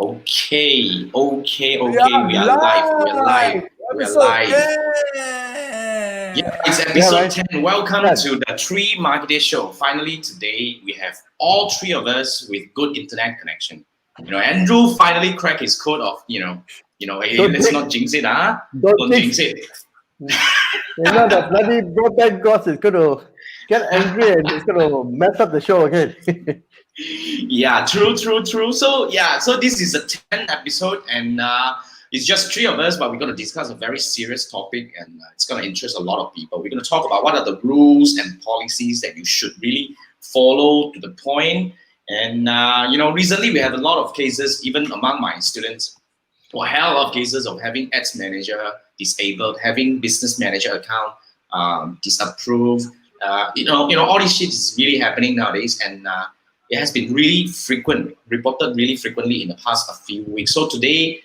Okay, Yeah, we are live. We are live. We are Episode live. 10. Yeah, it's Yeah, episode right. 10. Welcome Ten. to the Three Marketeers Show. Finally, today we have all three of us with good internet connection. Andrew finally cracked his code of, hey, Don't let's jinx- not jinx it, huh? Don't Don't jinx it. the bloody broadband gods is going to get angry and it's going to mess up the show again. Yeah, true. So this is a 10th episode, and it's just three of us, but we're going to discuss a very serious topic, and it's going to interest a lot of people. We're going to talk about what are the rules and policies that you should really follow to the point. And recently we had a lot of cases, even among my students, or hell of cases of having ads manager disabled, having business manager account disapproved. All this shit is really happening nowadays, and it has been reported really frequently in the past a few weeks. So today,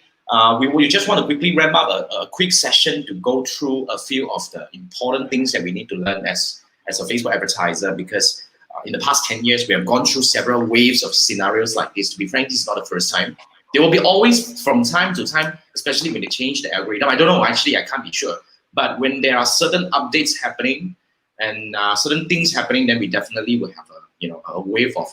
we just want to quickly wrap up a quick session to go through a few of the important things that we need to learn as a Facebook advertiser, because in the past 10 years, we have gone through several waves of scenarios like this. To be frank, this is not the first time. There will be always, from time to time, especially when they change the algorithm. I don't know, actually, I can't be sure. But when there are certain updates happening and certain things happening, then we definitely will have a wave of,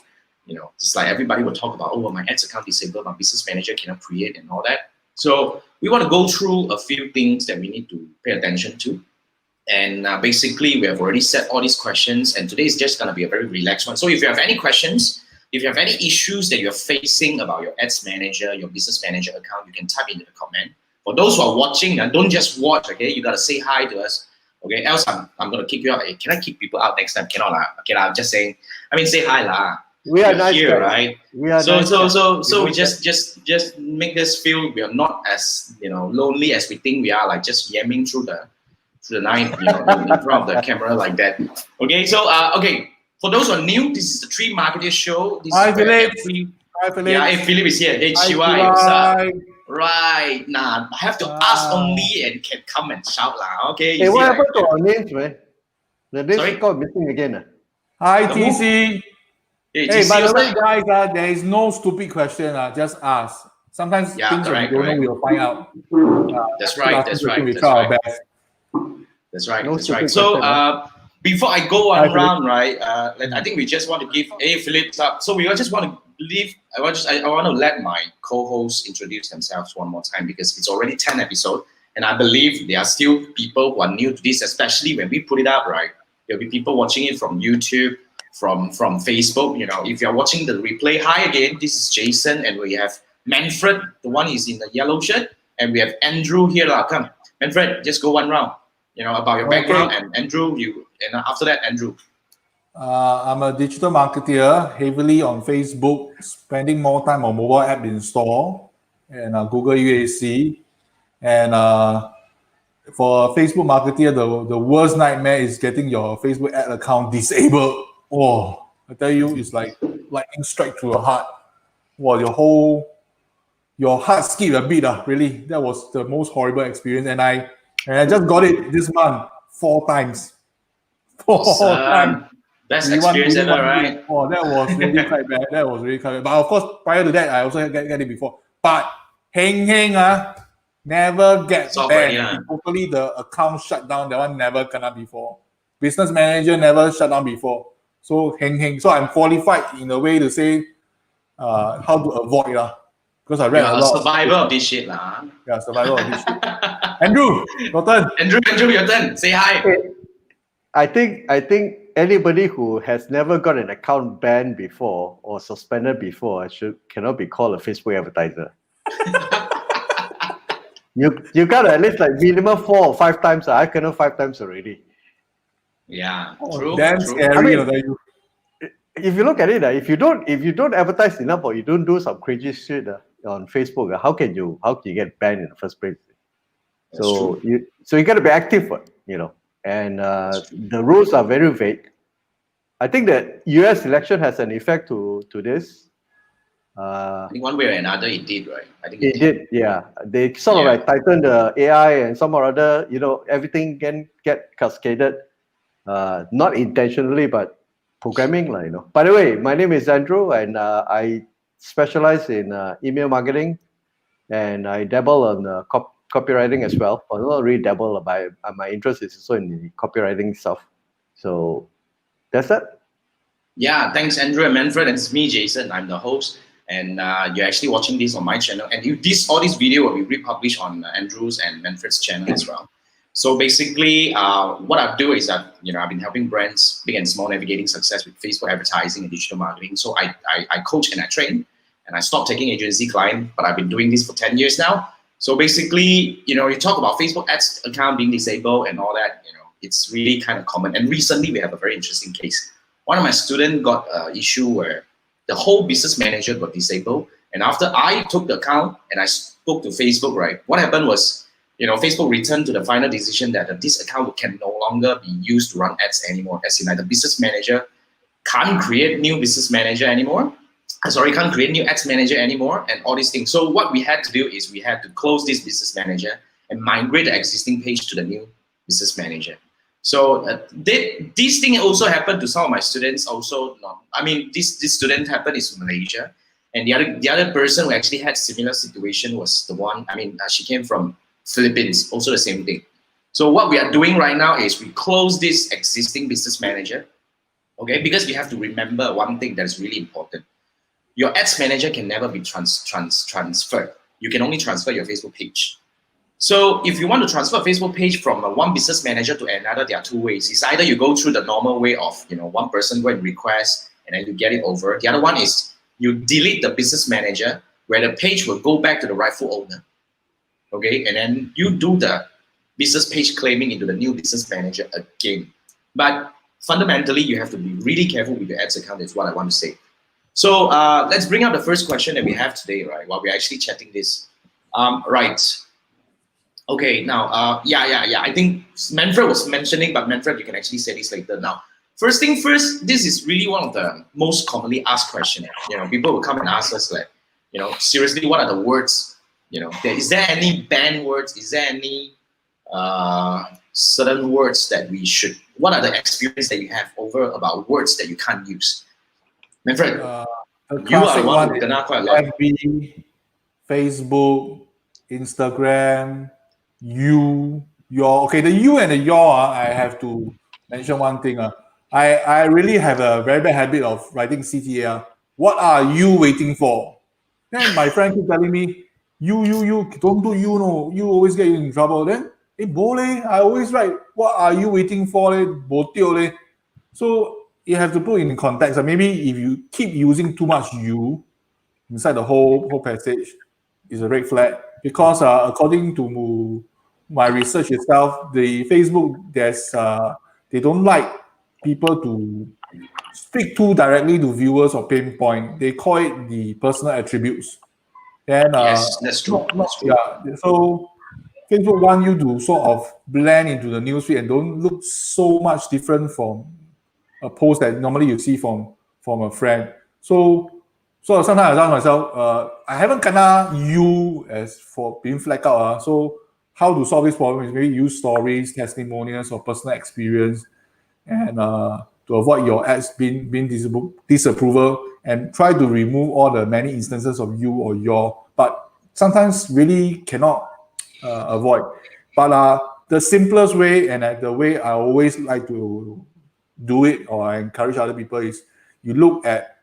just like everybody will talk about, oh, my ads account disabled, my business manager cannot create and all that. So we want to go through a few things that we need to pay attention to. And basically, we have already set all these questions, and today is just going to be a very relaxed one. So if you have any questions, if you have any issues that you're facing about your ads manager, your business manager account, you can type into the comment. For those who are watching, don't just watch, okay? You got to say hi to us, okay? Else I'm going to kick you out. Hey, can I kick people out next time? Cannot, lah. Okay, I'm just saying. I mean, say hi, lah. We are nice here, guys. right? We are so nice so guys. so so we just make us feel we are not as lonely as we think we are, like just yamming through the night, in front of the camera like that. Okay, so okay, for those who are new, this is the Three Marketeers Show. This Hi, is where Philip. every- Hi, Philip. Yeah, hey, Philip is here. Hey, Hi, Chiwai, what's up? Chiwai. Right, nah, I have to ask only and can come and shout lah. Okay, Hey, you see, what like, happened to our names, man? The names Sorry? got missing again. Hi, Who? TC. hey, Hey, GC, by the what's way, up? guys, there is no stupid question. Just ask. Sometimes Yeah, things that correct, we don't know, correct. we'll find out. That's Keep right, asking that's question, right, we that's try our right. best. That's right. No That's right. stupid So question, before I go Hi, one Philip. round, right? I think we just want to give Philip up. So we just want to leave. I want to let my co-hosts introduce themselves one more time, because it's already 10 episodes, and I believe there are still people who are new to this, especially when we put it up, right? There'll be people watching it from YouTube, from Facebook. If you're watching the replay, hi again. This is Jason, and we have Manfred, the one is in the yellow shirt, and we have Andrew here. Come, Manfred, just go one round. About your background, and Andrew, and after that, Andrew. I'm a digital marketer, heavily on Facebook, spending more time on mobile app install and Google UAC. And for a Facebook marketer, the worst nightmare is getting your Facebook ad account disabled. Oh, I tell you, it's like lightning strike to your heart. Wow, your heart skipped a bit. Really, that was the most horrible experience. And I just got it this month 4 times. 4 times. Best experience ever, right? Oh, that was really quite bad. But of course, prior to that, I also get it before. But heng never get banned. Totally the account shut down. That one never kena before. Business manager never shut down before. So heng. So I'm qualified in a way to say how to avoid because I read a lot. Survivor of this shit lah. Yeah, survivor of this shit. Andrew, your turn. Andrew, your turn. Say hi. I think anybody who has never got an account banned before or suspended before cannot be called a Facebook advertiser. you got at least like minimum 4 or 5 times. I cannot 5 times already. Yeah, true. Damn true. scary. I mean, if you look at it, if you don't advertise enough or you don't do some crazy shit on Facebook, how can you get banned in the first place? So you got to be active, and the rules are very vague. I think that US election has an effect to this. I think one way or another it did, right? I think it did. Yeah, they sort of like tightened the AI and some or other. Everything can get cascaded, not intentionally, but programming, By the way, my name is Andrew, and I specialize in email marketing, and I dabble on copywriting as well. Well, not really dabble, but my interest is also in the copywriting stuff. So that's it. Yeah, thanks, Andrew and Manfred. And it's me, Jason. I'm the host, and you're actually watching this on my channel. And all this video will be republished on Andrew's and Manfred's channel as well. So basically, what I do is I've been helping brands, big and small, navigating success with Facebook advertising and digital marketing. So I coach and I train, and I stopped taking agency client, but I've been doing this for 10 years now. So basically, you talk about Facebook ads account being disabled and all that, it's really kind of common. And recently we have a very interesting case. One of my students got an issue where the whole business manager got disabled. And after I took the account and I spoke to Facebook, right, what happened was, Facebook returned to the final decision that this account can no longer be used to run ads anymore. As in, like, the business manager can't create new business manager anymore. Can't create new ads manager anymore, and all these things. So what we had to do is we had to close this business manager and migrate the existing page to the new business manager. So this thing also happened to some of my students. Also, this student happened is Malaysia, and the other person who actually had similar situation was the one. She came from Philippines, also the same thing. So what we are doing right now is we close this existing business manager, okay? Because we have to remember one thing that is really important. Your ads manager can never be transferred. You can only transfer your Facebook page. So if you want to transfer a Facebook page from one business manager to another, there are two ways. It's either you go through the normal way of, one person go and request and then you get it over. The other one is you delete the business manager where the page will go back to the rightful owner. Okay, and then you do the business page claiming into the new business manager again. But fundamentally, you have to be really careful with your ads account, is what I want to say. So let's bring up the first question that we have today, right, while we're actually chatting this. Right. Okay, now, I think Manfred was mentioning, but Manfred, you can actually say this later. Now, first thing first, this is really one of the most commonly asked questions. People will come and ask us, like, seriously, what are the words? Is there any banned words? Is there any certain words that we should? What are the experience that you have over about words that you can't use? Manfred, you are the one who kena quite a lot. FB, Facebook, Instagram, your. Okay, the you and the your. I have to mention one thing. I really have a very bad habit of writing CTA. What are you waiting for? Then my friend keep telling me, you, don't do you, no. You always get in trouble. Then, I always write, what are you waiting for? So you have to put in context. Maybe if you keep using too much you inside the whole passage, is a red flag. Because according to my research itself, the Facebook, they don't like people to speak too directly to viewers or pinpoint. They call it the personal attributes. And yes, that's true. That's true. Yeah, so Facebook want you to sort of blend into the newsfeed and don't look so much different from a post that normally you see from a friend. So sometimes I ask myself, I haven't kena you as for being flagged out. So how to solve this problem is maybe use stories, testimonials, or personal experience, and to avoid your ads being disapproval, and try to remove all the many instances of you or your. But sometimes really cannot avoid. But the simplest way, and the way I always like to do it, or I encourage other people, is you look at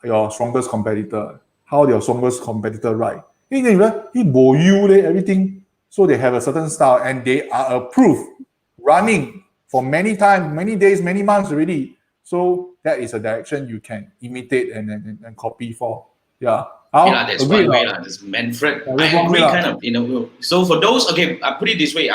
your strongest competitor. How your strongest competitor write? Everything. So they have a certain style, and they are approved, running for many times, many days, many months already. So that is a direction you can imitate and copy for. Yeah. That's one way. This Manfred, I agree kind of, So for those, okay, I put it this way.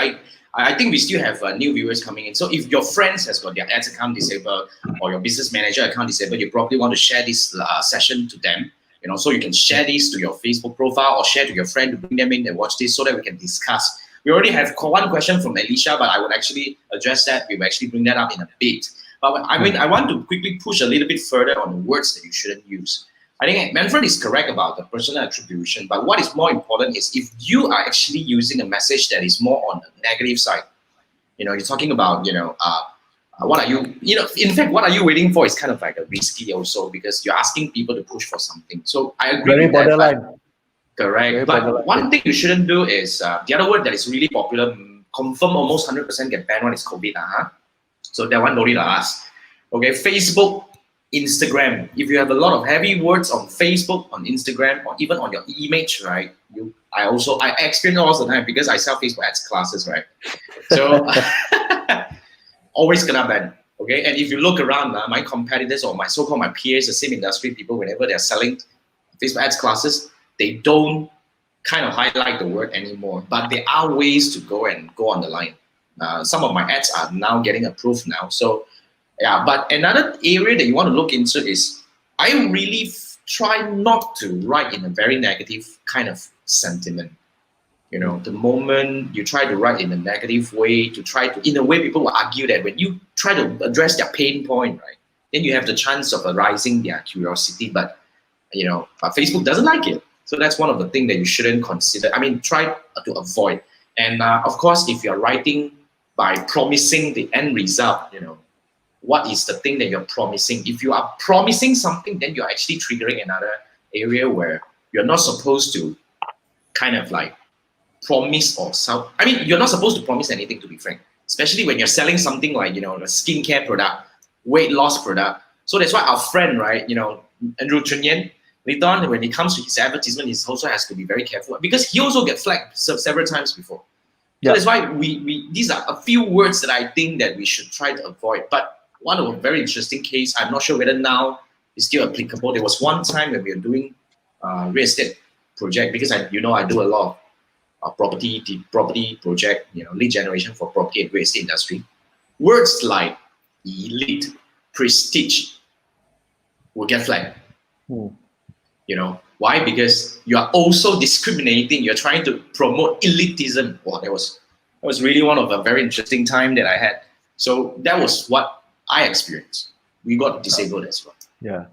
I think we still have new viewers coming in. So if your friends has got their ads account disabled or your business manager account disabled, you probably want to share this session to them. So you can share this to your Facebook profile or share to your friend to bring them in and watch this so that we can discuss. We already have one question from Alicia, but I would actually address that. We will actually bring that up in a bit. But I want to quickly push a little bit further on the words that you shouldn't use. I think Manfred is correct about the personal attribution, but what is more important is if you are actually using a message that is more on the negative side. You're talking about, what are you, in fact, what are you waiting for is kind of like a risky also, because you're asking people to push for something. So I agree Very with that, borderline. correct. Very But borderline. one thing you shouldn't do is, the other word that is really popular, confirm almost 100% get banned one is COVID. So that one don't need to ask. Okay, Facebook, Instagram. If you have a lot of heavy words on Facebook, on Instagram, or even on your image, right? I experience all the time because I sell Facebook ads classes, right? So always gonna ban. Okay, and if you look around, my competitors or my so-called my peers, the same industry people, whenever they're selling Facebook ads classes, they don't kind of highlight the word anymore. But there are ways to go on the line. Some of my ads are now getting approved now. So yeah, but another area that you want to look into is I really try not to write in a very negative kind of sentiment. The moment you try to write in a negative way, in a way people will argue that when you try to address their pain point, right, then you have the chance of arousing their curiosity. But Facebook doesn't like it. So that's one of the things that you shouldn't consider. I mean, try to avoid. And of course, if you're writing by promising the end result, what is the thing that you're promising? If you are promising something, then you're actually triggering another area where you're not supposed to kind of like promise or sell. I mean, you're not supposed to promise anything, to be frank, especially when you're selling something like, a skincare product, weight loss product. So that's why our friend, right, Andrew Chunyan, later on, when it comes to his advertisement, he also has to be very careful because he also get flagged several times before. So that's why we these are a few words that I think that we should try to avoid. But one of a very interesting case, I'm not sure whether now is still applicable. There was one time when we were doing real estate project, because I do a lot of property project, lead generation for property and real estate industry. Words like elite, prestige will get flagged. Why? Because you are also discriminating. You're trying to promote elitism. Wow, that was really one of a very interesting time that I had. So that was what I experienced. We got disabled as well. Yeah.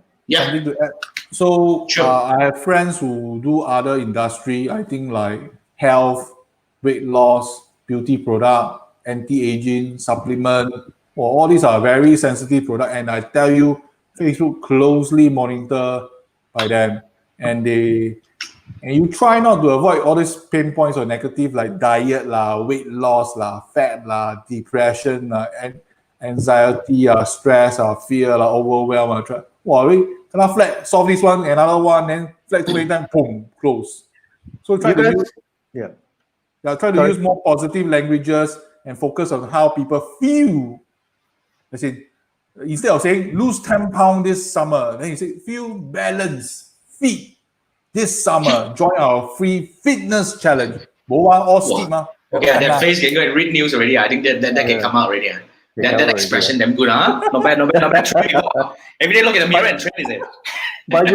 Something to add. So Sure. I have friends who do other industry. I think like health, weight loss, beauty product, anti-aging, supplement. Well, all these are very sensitive product, and I tell you, Facebook closely monitor by them, and you try not to avoid all these pain points or negative like diet lah, weight loss lah, fat lah, depression lah, and anxiety, stress, fear, overwhelm. Wow, we cannot flag, solve this one, another one, then flag too many times, boom, close. So try to use more positive languages and focus on how people feel. As in, instead of saying lose 10 pounds this summer, then you say feel balanced, fit this summer. Join our free fitness challenge. All skip. Okay, that face can go and read news already. I think that can come out already. That expression damn good, huh? Not bad. Every day look at the mirror and train, is it? But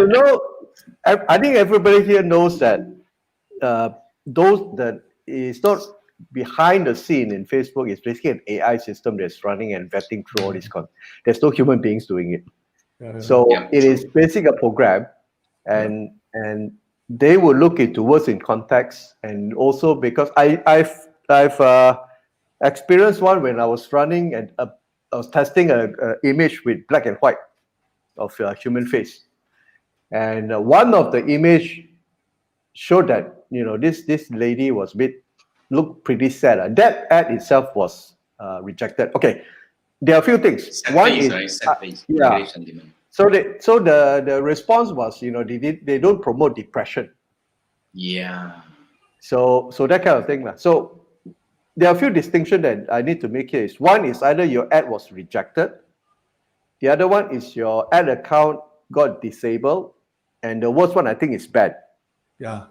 I think everybody here knows that that is not behind the scene in Facebook is basically an AI system that's running and vetting through all this content. There's no human beings doing it. It is basically a program, and they will look into words in context, and also because I've experienced one when I was running and I was testing an image with black and white of a human face, and one of the image showed that this lady was looked pretty sad. That ad itself was rejected. Okay, there are a few things. One is So the response was they don't promote depression. Yeah. So that kind of thing. So there are a few distinctions that I need to make here. One is either your ad was rejected. The other one is your ad account got disabled. And the worst one I think is bad. Yeah.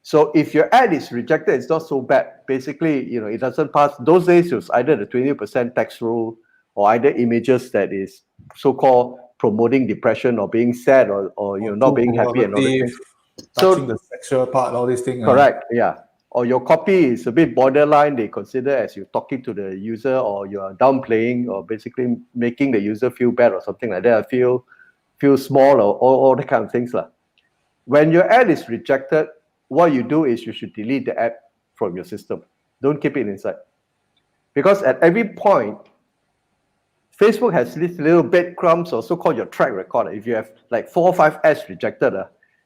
So if your ad is rejected, it's not so bad. Basically, it doesn't pass. Those days it was either the 20% tax rule or either images that is so-called promoting depression or being sad or not being happy and all these things. Touching the sexual part, all these things. Correct, yeah. Or your copy is a bit borderline. They consider as you're talking to the user, or you are downplaying, or basically making the user feel bad or something like that. Feel small or all the kind of things. When your ad is rejected, what you do is you should delete the ad from your system. Don't keep it inside. Because at every point, Facebook has these little breadcrumbs, or so-called your track record. If you have like 4 or 5 ads rejected,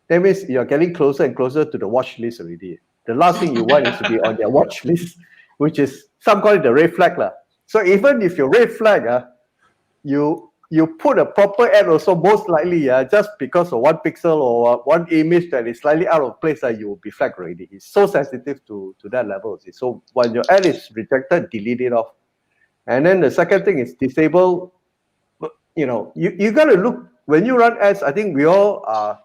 that means you're getting closer and closer to the watch list already. The last thing you want is to be on their watch list, which is some call it the red flag. So even if your red flag, you put a proper ad also, most likely just because of 1 pixel or 1 image that is slightly out of place, you will be flagged already. It's so sensitive to that level. So when your ad is rejected, delete it off. And then the second thing is disable. You got to look, when you run ads, I think we all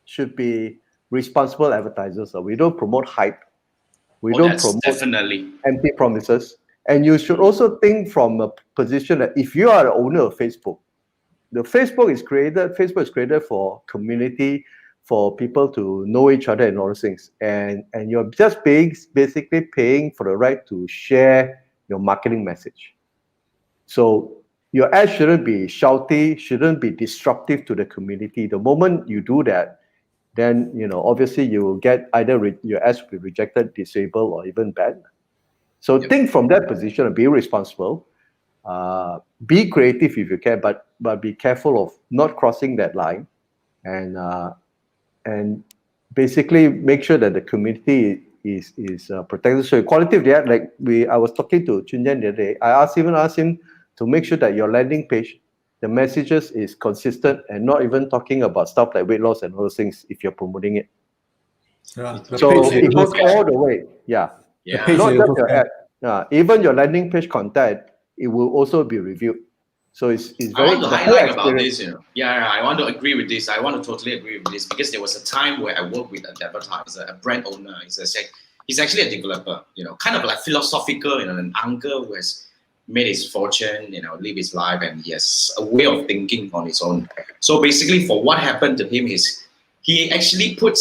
should be responsible advertisers. We don't promote hype. We don't promote definitely empty promises. And you should also think from a position that if you are the owner of Facebook, Facebook is created for community, for people to know each other and all those things. And you're just basically paying for the right to share your marketing message. So your ad shouldn't be shouty, shouldn't be disruptive to the community. The moment you do that, then obviously you will get either your ads will be rejected, disabled, or even banned. So think from that position and be responsible. Be creative if you can, but be careful of not crossing that line, and basically make sure that the community is protected. So quality of the ad, like I was talking to Chunyan the other day. I asked him to make sure that your landing page, the messages is consistent and not even talking about stuff like weight loss and other things if you're promoting it. Yeah, So it goes all the way. Yeah. Not just your ad. Even your landing page content, it will also be reviewed. So it's very. I want to highlight about this. I want to agree with this. I want to totally agree with this because there was a time where I worked with an advertiser, a brand owner. He's actually a developer. Kind of like philosophical. An uncle who has made his fortune. Live his life, and he has a way of thinking on his own. So basically, for what happened to him is he actually put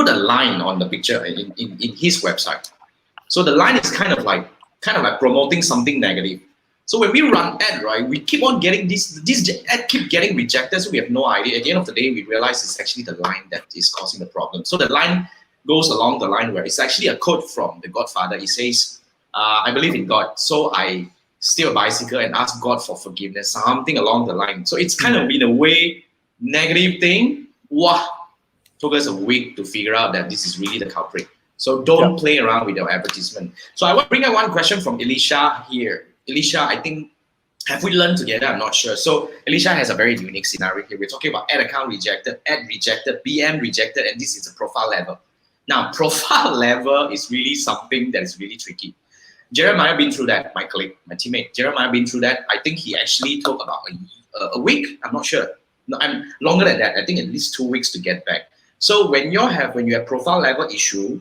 a line on the picture in his website. So the line is kind of like promoting something negative. So when we run ad, right, we keep on getting this ad keep getting rejected. So we have no idea. At the end of the day, we realize it's actually the line that is causing the problem. So the line goes along the line where it's actually a quote from The Godfather. He says, I believe in God, so I steal a bicycle and ask God for forgiveness, something along the line. So it's kind of in a way negative thing. Wow. Took us a week to figure out that this is really the culprit. So don't play around with your advertisement. So I want to bring up one question from Elisha here. Elisha, I think, have we learned together? I'm not sure. So Elisha has a very unique scenario here. We're talking about ad account rejected, ad rejected, BM rejected, and this is a profile level. Now, profile level is really something that is really tricky. Jeremiah been through that, my colleague, my teammate. Jeremiah been through that. I think he actually took about a week. I'm not sure. No, I'm longer than that. I think at least 2 weeks to get back. So when you have profile level issue,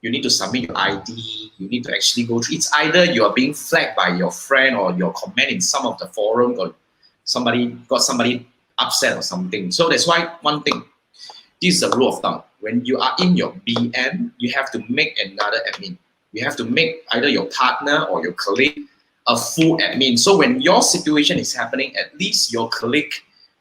you need to submit your ID. You need to actually go through. It's either you are being flagged by your friend or your comment in some of the forum, or somebody got somebody upset or something. So that's why one thing. This is a rule of thumb. When you are in your BM, you have to make another admin. You have to make either your partner or your colleague a full admin. So when your situation is happening, at least your colleague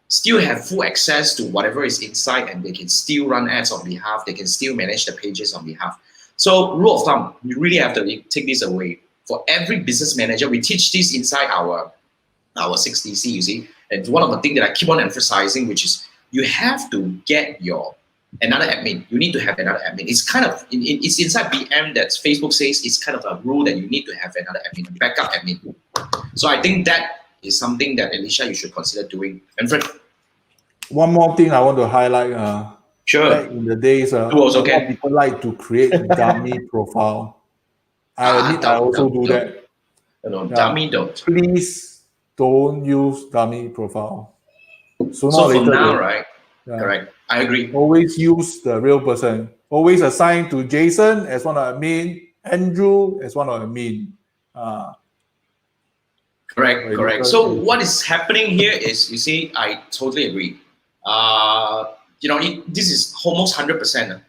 still have full access to whatever is inside, and they can still run ads on behalf. They can still manage the pages on behalf. So rule of thumb, you really have to take this away. For every business manager, we teach this inside our 6DC, you see. And one of the things that I keep on emphasizing, which is you have to get another admin. You need to have another admin. It's kind of, it's inside BM that Facebook says it's kind of a rule that you need to have another admin, a backup admin. So I think that is something that, Elisha, you should consider doing. And Fred? One more thing I want to highlight. Sure. Back in the days, a lot of people like to create dummy profile. I admit I also do that. No, dummy don't. Please don't use dummy profile. So for now, right? Correct. I agree. Always use the real person. Always assign to Jason as one of the admin, Andrew as one of the admin. Correct. So what is happening here is, you see, I totally agree. This is almost 100%.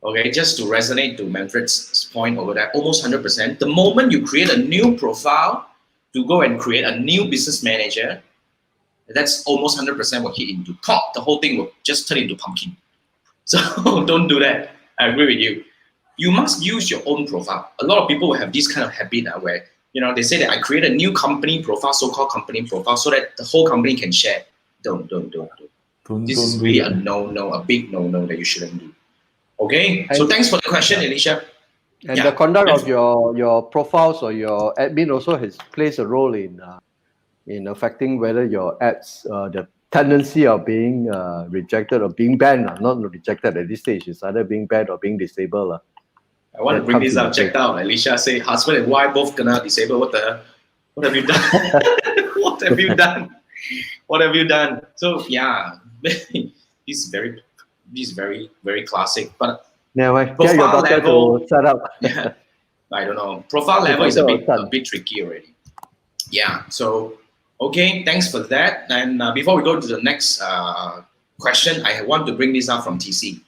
Okay, just to resonate to Manfred's point over there, almost 100%. The moment you create a new profile to go and create a new business manager, that's almost 100% will hit into pop. The whole thing will just turn into pumpkin. So don't do that. I agree with you. You must use your own profile. A lot of people will have this kind of habit where they say that I create a new company profile, so-called company profile, so that the whole company can share. Don't. This is do really that. a no-no, a big no-no that you shouldn't do. Okay, so And- thanks for the question, Alicia. And Yeah. the conduct of your profiles or your admin also plays a role in affecting whether your ads, the tendency of being rejected or being banned, not rejected at this stage, it's either being banned or being disabled. I want to That bring comes this up. into Checked out. Alicia say husband and wife both gonna disable. What have you done? What have you done? What have you done? So yeah, this is very classic. But Never mind. Get your profile daughter level, to set up. yeah, I don't know. Profile level is daughter or a son. bit tricky already. Yeah. So okay, thanks for that. And before we go to the next question, I want to bring this up from TC.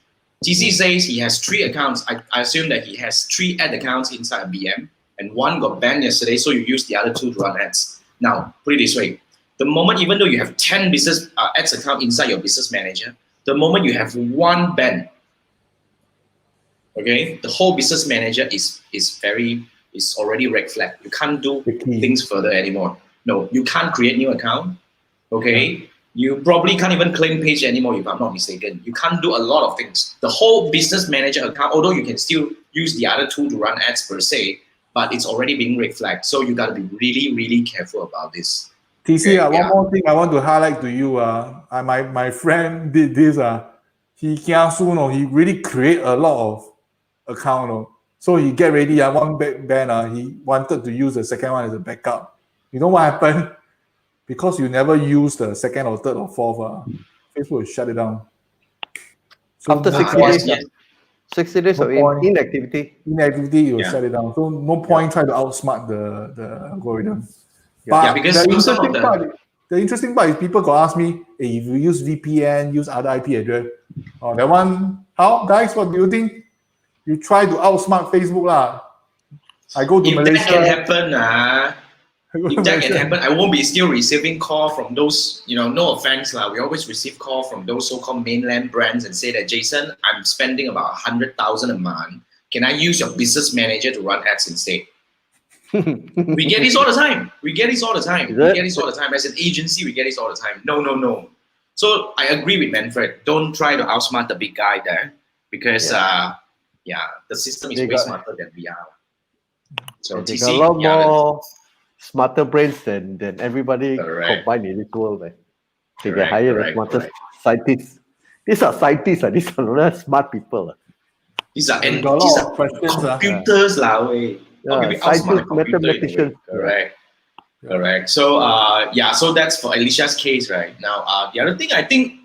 TC says he has 3 accounts. I assume that he has 3 ad accounts inside a BM, and 1 got banned yesterday, so you use the other 2 to run ads. Now, put it this way. The moment, even though you have 10 business ads account inside your business manager, the moment you have 1 ban, okay, the whole business manager is already red flag. You can't do things further anymore. No, you can't create new account. Okay, yeah. You probably can't even claim page anymore if I'm not mistaken. You can't do a lot of things. The whole business manager account, although you can still use the other 2 to run ads per se, but it's already being red flagged. So you got to be really, really careful about this. TC, okay, one more thing I want to highlight to you. My friend did this. He really create a lot of account. So he get ready. One ban. He wanted to use the second one as a backup. You know what happened? Because you never use the second or third or fourth, Facebook will shut it down. So after 60 days, 60 days of inactivity. Inactivity, you will shut it down. So no point trying to outsmart the algorithm. But because the interesting part is people got ask me, hey, if you use VPN, use other IP address. Oh, that one, how guys? What do you think? You try to outsmart Facebook lah. I go to Malaysia. If that can happen, if that can happen, I won't be still receiving call from those, no offense lah. We always receive call from those so-called mainland brands and say that, Jason, I'm spending about 100,000 a month. Can I use your business manager to run ads instead? We get this all the time. As an agency, we get this all the time. No. So I agree with Manfred. Don't try to outsmart the big guy there, because the system is way smarter than we are. So they got a lot more smarter brains than everybody combined in this world. Right? They get hired as smarter scientists. These are scientists. These are not smart people. These are computers. Scientists, mathematicians. Correct. So so that's for Alicia's case right now. The other thing, I think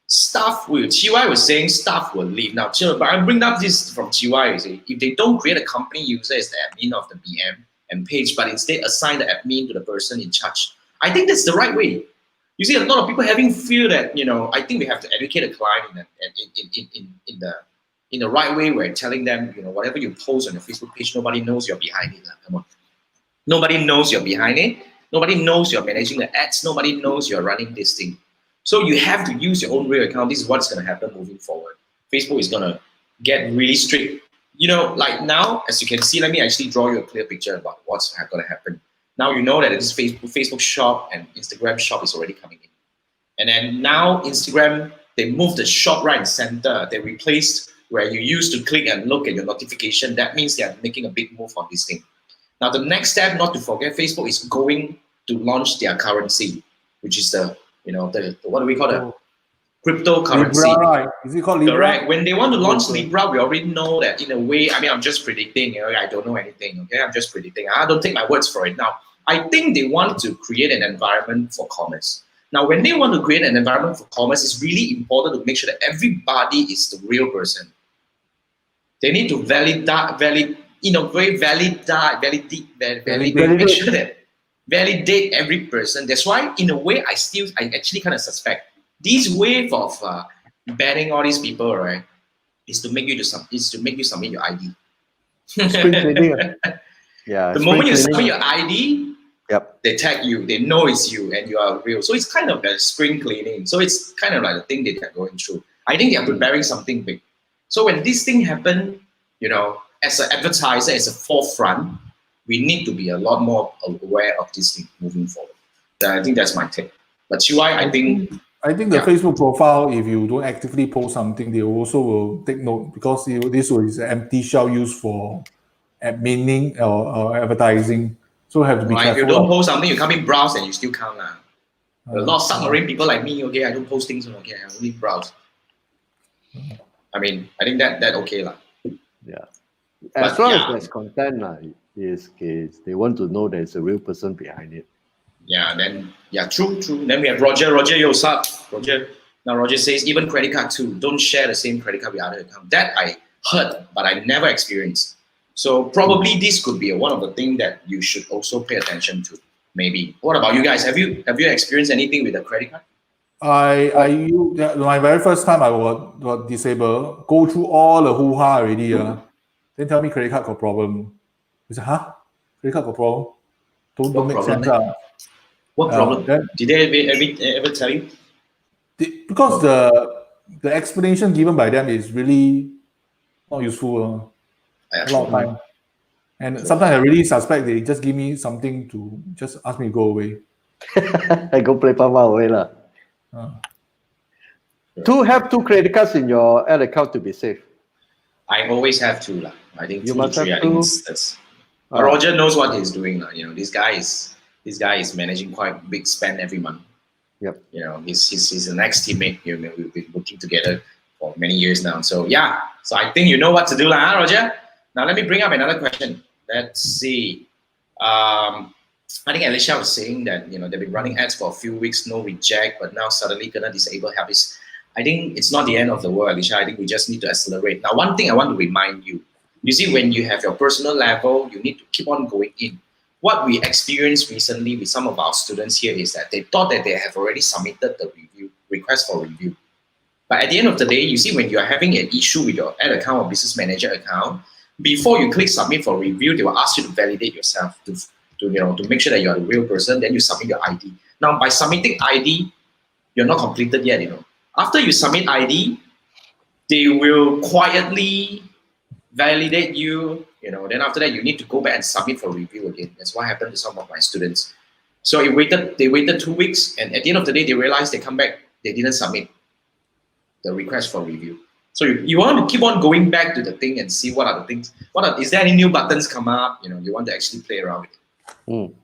staff will, Chiwai was saying staff will leave. Now, but I bring up this from Chiwai, you see, if they don't create a company user as the admin of the BM and page, but instead assign the admin to the person in charge, I think that's the right way. You see, a lot of people having fear that, I think we have to educate a client in the right way. We're telling them, whatever you post on your Facebook page, nobody knows you're behind it. Come on. Nobody knows you're behind it. Nobody knows you're managing the ads. Nobody knows you're running this thing. So you have to use your own real account. This is what's going to happen moving forward. Facebook is going to get really strict. Like now, as you can see, let me actually draw you a clear picture about what's going to happen. Now you know that this Facebook shop and Instagram shop is already coming in. And then now Instagram, they moved the shop right in center. They replaced where you used to click and look at your notification. That means they are making a big move on this thing. Now the next step, not to forget, Facebook is going to launch their currency, which is the what do we call it? Cryptocurrency. Libra, right? Is it called Libra? Correct. When they want to launch Libra, we already know that in a way. I mean, I'm just predicting. I don't know anything. Okay, I'm just predicting. I don't take my words for it. Now, I think they want to create an environment for commerce. Now, when they want to create an environment for commerce, it's really important to make sure that everybody is the real person. They need to validate every person. That's why, in a way, I actually kind of suspect this wave of banning all these people, right, is to make you submit your ID. The moment you submit your ID, they tag you, they know it's you, and you are real. So it's kind of a spring cleaning. So it's kind of like the thing that they're going through. I think they are preparing something big. So when this thing happened, as an advertiser, as a forefront, we need to be a lot more aware of this thing moving forward. I think that's my take. But CY, I think the Facebook profile, if you don't actively post something, they also will take note, because this is an empty shell used for adminning or advertising. So have to be careful. If you don't post something, you come in browse and you still count. A lot of submarine people like me, okay, I don't post things, okay, I only browse. I mean, I think that okay. Yeah. As long as there's content, is they want to know there's a real person behind it. Yeah, true. Then we have Roger. Roger, yo, what's up? Roger says, even credit card too. Don't share the same credit card with other account. That I heard, but I never experienced. So probably this could be one of the things that you should also pay attention to. Maybe. What about you guys? Have you experienced anything with a credit card? My very first time I got disabled, go through all the hoo-ha already. Then tell me credit card got problem. I said, huh? Credit card got problem? Don't make sense. What problem? Did they ever tell you? Because the explanation given by them is really not useful. A lot of time. And sometimes I really suspect they just give me something to just ask me to go away. I go play Papa away lah. To have 2 credit cards in your ad account to be safe. I always have 2 lah. I think you 2 must 3. have I think that's. Roger knows what he's doing lah. You know, this guy is managing quite big spend every month. Yep. You know, he's an ex-teammate. You know, we've been working together for many years now. So yeah, so I think you know what to do lah, Roger. Now let me bring up another question. Let's see. I think Alicia was saying that they've been running ads for a few weeks, no reject, but now suddenly gonna disable habits. I think it's not the end of the world, Alicia. I think we just need to accelerate. Now, one thing I want to remind you. You see, when you have your personal level, you need to keep on going in. What we experienced recently with some of our students here is that they thought that they have already submitted the request for review. But at the end of the day, you see, when you're having an issue with your ad account or business manager account, before you click submit for review, they will ask you to validate yourself to make sure that you're the real person. Then you submit your ID. Now, by submitting ID, you're not completed yet. After you submit ID, they will quietly validate you. Then after that, you need to go back and submit for review again. That's what happened to some of my students. So they waited 2 weeks, and at the end of the day, they realized they come back, they didn't submit the request for review. So you want to keep on going back to the thing and see what are the things. Is there any new buttons come up? You want to actually play around with it.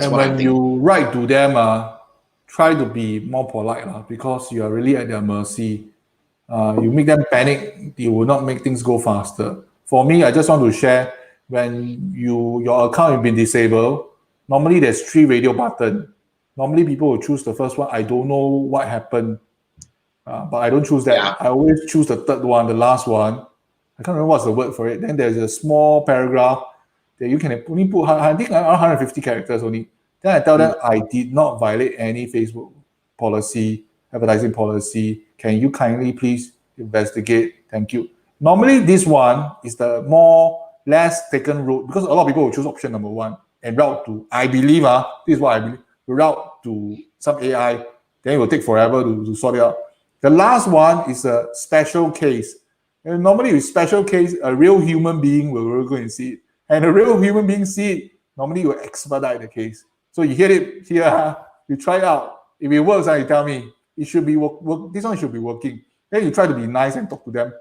And when you write to them, try to be more polite because you are really at their mercy. You make them panic, you will not make things go faster. For me, I just want to share, when your account has been disabled, normally there's 3 radio buttons. Normally people will choose the first one. I don't know what happened, but I don't choose that. Yeah. I always choose the third one, the last one. I can't remember what's the word for it. Then there's a small paragraph that you can only put, I think, around 150 characters only. Then I tell them, I did not violate any Facebook policy, advertising policy. Can you kindly please investigate? Thank you. Normally, this one is the less taken route, because a lot of people will choose option number 1 and route to, I believe, this is what I believe, route to some AI. Then it will take forever to sort it out. The last one is a special case. And normally with special case, a real human being will go and see it. And a real human being see it, normally you will expedite the case. So you hear it here, you try it out. If it works, you tell me, it should be this one should be working. Then you try to be nice and talk to them.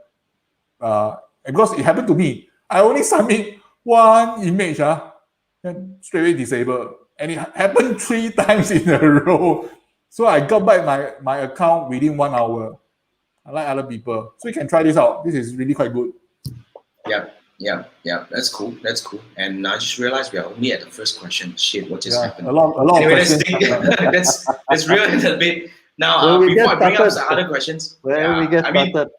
Because it happened to me. I only submit 1 image, and straight away disabled. And it happened 3 times in a row. So I got back my account within 1 hour. Unlike other people. So you can try this out. This is really quite good. Yeah. That's cool. And I just realized we are only at the first question. Shit, what just happened? A lot of questions. Let's reel it a bit. Now, before I bring up some other questions. We get started.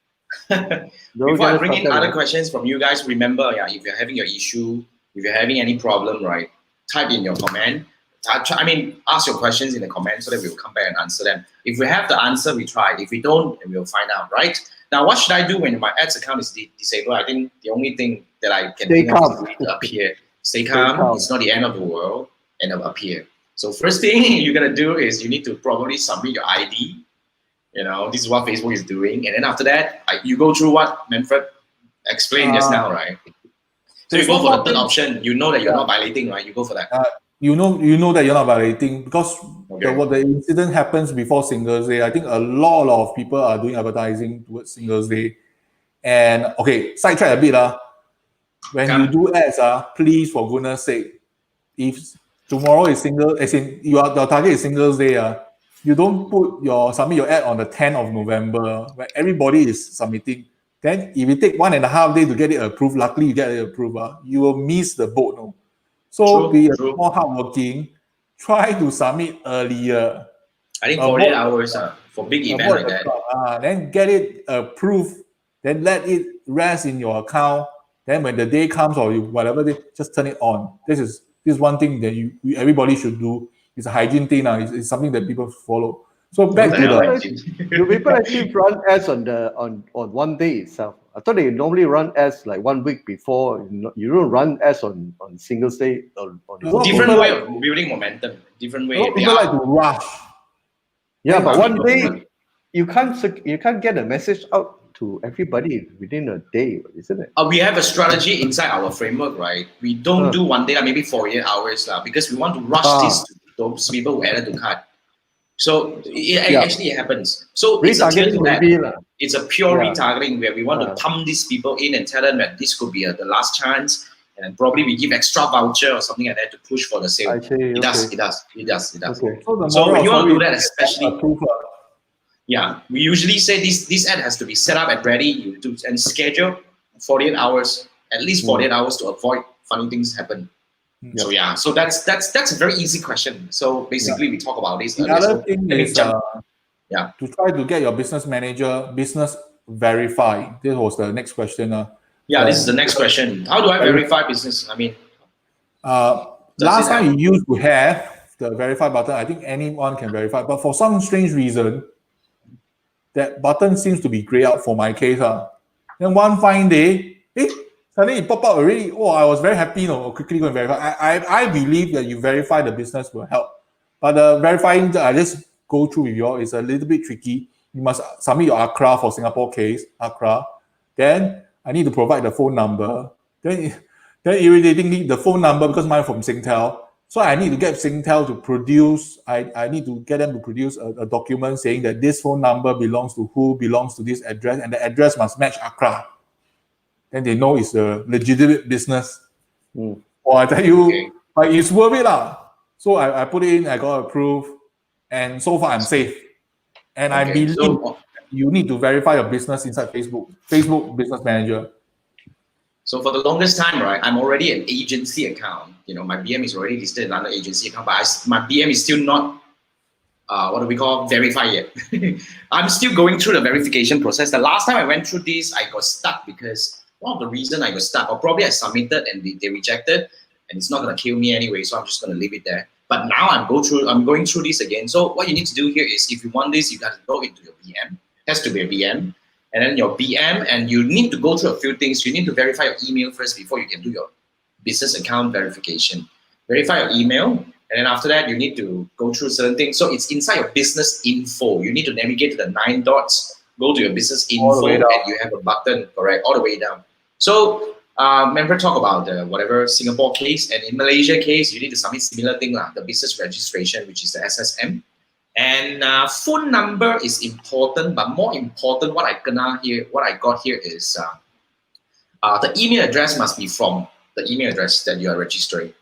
Before I bring in other questions from you guys, remember, if you're having your issue, if you're having any problem, right, type in your comment. Ask your questions in the comments so that we'll come back and answer them. If we have the answer, we try. If we don't, then we'll find out, right? Now, what should I do when my ads account is disabled? I think the only thing that I can do is to appear. Stay calm. It's not the end of the world, and it'll appear. So first thing you're going to do is you need to probably submit your ID. This is what Facebook is doing. And then after that, you go through what Manfred explained just now, right? So you There's go one for the more third thing. option. You know that you're not violating, right? You go for that. You know that you're not violating because Okay. the incident happens before Singles Day. I think a lot of people are doing advertising towards Singles Day. And okay, sidetrack a bit. When you do ads, please, for goodness sake, if tomorrow is as in your target is Singles Day, you don't submit your ad on the 10th of November when everybody is submitting. Then if you take 1.5 days to get it approved, luckily you get it approved, you will miss the boat. No? So be a True. more hardworking. Try to submit earlier. I think 48 hours for big event like The that. crowd, then get it approved. Then let it rest in your account. Then when the day comes or whatever day, just turn it on. This is one thing that everybody should do. It's a hygiene thing. It's something that people follow. So back What to the hell, the hygiene? Do people actually run ads on one day itself? I thought they normally run ads like 1 week before. You don't run ads on Singles Day on A lot of Different people way like- of building momentum. Different a way. lot of people like to rush. Yeah, but I one mean, day you can't get a message out to everybody within a day, isn't it? we have a strategy inside our framework, right? We don't do one day, maybe 48 hours, because we want to rush this to those people who added to cart. So it actually happens. So it's a Retargeting maybe lah. It's a pure Yeah. retargeting where we want to pump these people in and tell them that this could be the last chance, and then probably we give extra voucher or something like that to push for the sale. I see, It does. Okay. So when you want to do that, is especially, approved, yeah, we usually say this ad has to be set up and ready and schedule 48 hours, at least 48 hours to avoid funny things happen. So yeah, so that's a very easy question. So basically, we talk about this. The earlier, other so thing let me is jump. to try to get your business manager business verified. This was the next question. This is the next question. How do I verify business? I mean, last time you used to have the verify button. I think anyone can verify, but for some strange reason, that button seems to be grayed out for my case. Then one fine day, suddenly it popped out already. Oh, I was very happy. Quickly go and verify. I believe that you verify the business will help, but the verifying I just go through with you all is a little bit tricky. You must submit your ACRA for Singapore case, ACRA. Then I need to provide the phone number. Then irritatingly, the phone number, because mine from Singtel, so I need to get Singtel to produce, I need to get them to produce a document saying that this phone number belongs to who, belongs to this address, and the address must match ACRA. Then they know it's a legitimate business. Or I tell you, but it's worth it. So I put it in, I got approved, and so far I'm safe. And I believe you need to verify your business inside Facebook Business Manager. So for the longest time, right, I'm already an agency account. My BM is already listed in another agency account, but my BM is still not, what do we call, verified yet. I'm still going through the verification process. The last time I went through this, I got stuck because one of the reasons I got stuck, or probably I submitted and they rejected, and it's not going to kill me anyway, so I'm just going to leave it there. But now I'm going through this again. So what you need to do here is, if you want this, you got to go into your BM. It has to be a BM. And then your BM, and you need to go through a few things. You need to verify your email first before you can do your business account verification. Verify your email, and then after that, you need to go through certain things. So it's inside your business info. You need to navigate to the 9 dots, go to your business info, and you have a button, correct, all the way down. So remember, talk about the whatever Singapore case, and in Malaysia case, you need to submit similar thing, the business registration, which is the SSM. And phone number is important, but more important, what I got here is the email address must be from the email address that you are registering.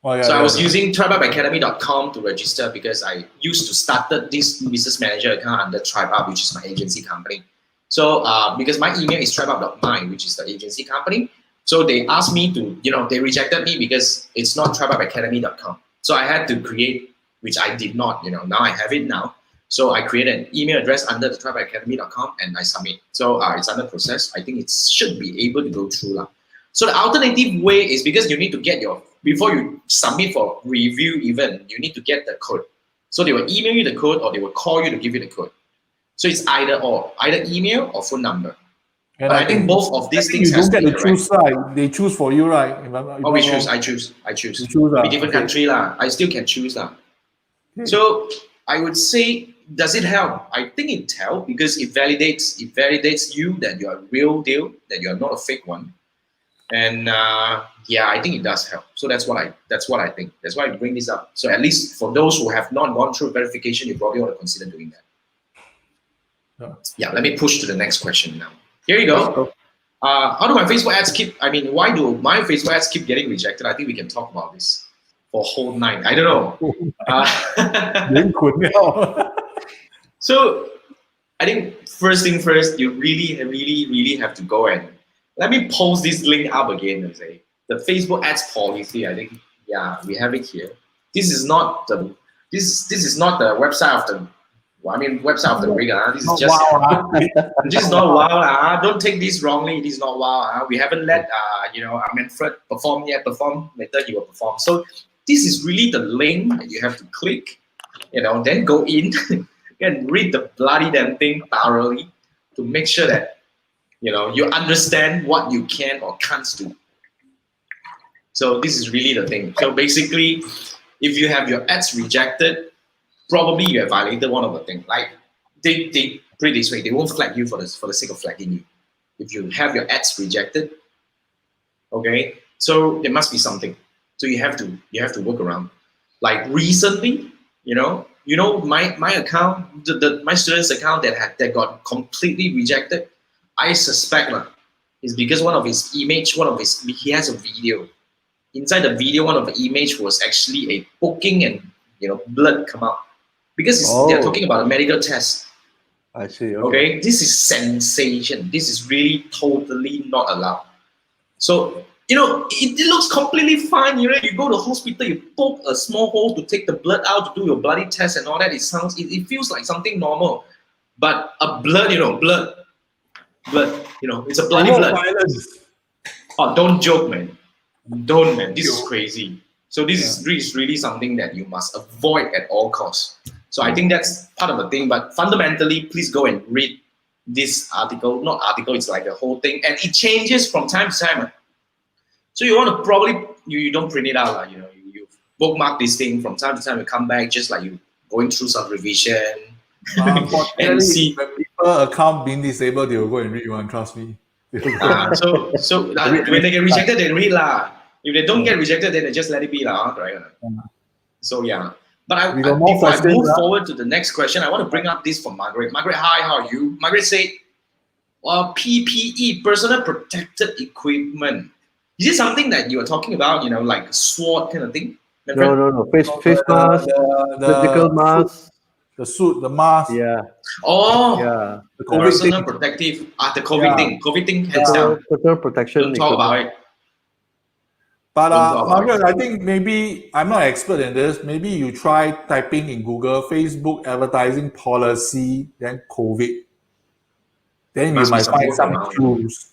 I was using tribeupacademy.com to register because I used to start this business manager account under TribeUp, which is my agency company. So because my email is tribeup.my, which is the agency company, so they asked me to, they rejected me because it's not tribeupacademy.com. So I had to create, which I did not, now I have it now. So I created an email address under the tribeupacademy.com and I submit. So it's under process. I think it should be able to go through. So the alternative way is, because you need to get before you submit for review even, you need to get the code. So they will email you the code or they will call you to give you the code. So it's either email or phone number. And but I think both of these things you don't get to choose side. They choose for you, right? We choose. I choose. You choose, maybe different country I still can choose . So I would say, does it help? I think it helps because it validates you that you are real deal, that you are not a fake one. And yeah, I think it does help. So that's what I think. That's why I bring this up. So at least for those who have not gone through verification, you probably want to consider doing that. Yeah, let me push to the next question now. Here you go. How do my Facebook ads keep? I mean, why do my Facebook ads keep getting rejected? I think we can talk about this for a whole night. I don't know. So I think first thing first, you really have to go and let me post this link up again and say the Facebook ads policy. I think we have it here. This is not the this is not the website of the website of the rig. This is just this is not wow. Don't take this wrongly. This is not wow. We haven't let Manfred perform yet. Perform later he will perform. So this is really the link that you have to click. Then go in and read the bloody damn thing thoroughly to make sure that you understand what you can or can't do. So this is really the thing. So basically, if you have your ads rejected, probably you have violated one of the things. Like they put it this way, they won't flag you for the sake of flagging you. If you have your ads rejected, okay, so there must be something. So you have to work around. Like recently, my account, my student's account that got completely rejected, I suspect is because one of his image, he has a video. Inside the video, one of the image was actually a poking and blood come out. Because they're talking about a medical test. I see. Okay, this is sensation. This is really totally not allowed. So it looks completely fine. You go to the hospital, you poke a small hole to take the blood out to do your bloody test and all that. It feels like something normal, but a blood, blood. It's a bloody blood. Violence. Oh, don't joke, man. Don't, man. This is crazy. So this is really something that you must avoid at all costs. So I think that's part of the thing. But fundamentally, please go and read this article. Not article, it's like a whole thing. And it changes from time to time. So you want to probably, you don't print it out. You bookmark this thing from time to time. You come back just like you going through some revision. And see when people account being disabled, they will go and read one, trust me. So when they get rejected, they read lah. If they don't get rejected, then they just let it be lah, right? So yeah. But before I move forward to the next question, I want to bring up this from Margaret. Margaret, hi, how are you? Margaret said, PPE, personal protective equipment. Is it something that you are talking about, like SWOT kind of thing? No. Face mask, surgical mask. The suit, the mask. Yeah. Oh. Yeah. The personal protective. The COVID thing. COVID thing, hands down. Personal protection. Don't talk about it. But Margaret, I think maybe, I'm not an expert in this, maybe you try typing in Google, Facebook advertising policy, then COVID. Then you might find some clues.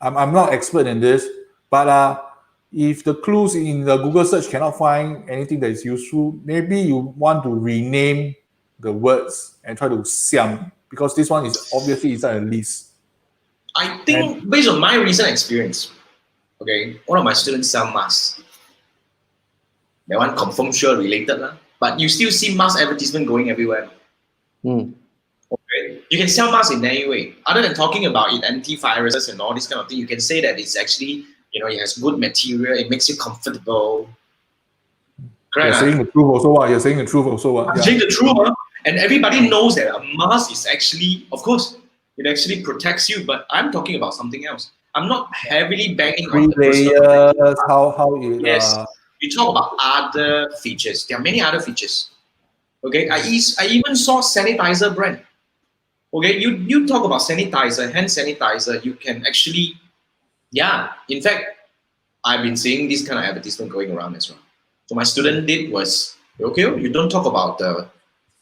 I'm not expert in this, but if the clues in the Google search cannot find anything that is useful, maybe you want to rename the words and try to siam, because this one is obviously inside a list. I think based on my recent experience, okay, one of my students sell masks. That one confirm sure related lah. But you still see mask advertisement going everywhere. Okay, you can sell masks in any way. Other than talking about it, antiviruses and all this kind of thing, you can say that it's actually, it has good material, it makes you comfortable. Correct. You're saying the truth also what? You're saying the truth also what? I'm saying the truth, and everybody knows that a mask is actually, of course, it actually protects you, but I'm talking about something else. I'm not heavily banging on the layers, how it... Yes, we talk about other features. There are many other features. Okay, I even saw sanitizer brand. Okay, you talk about sanitizer, hand sanitizer, you can actually, in fact, I've been seeing this kind of advertisement going around as well. So my student did was, okay, you don't talk about the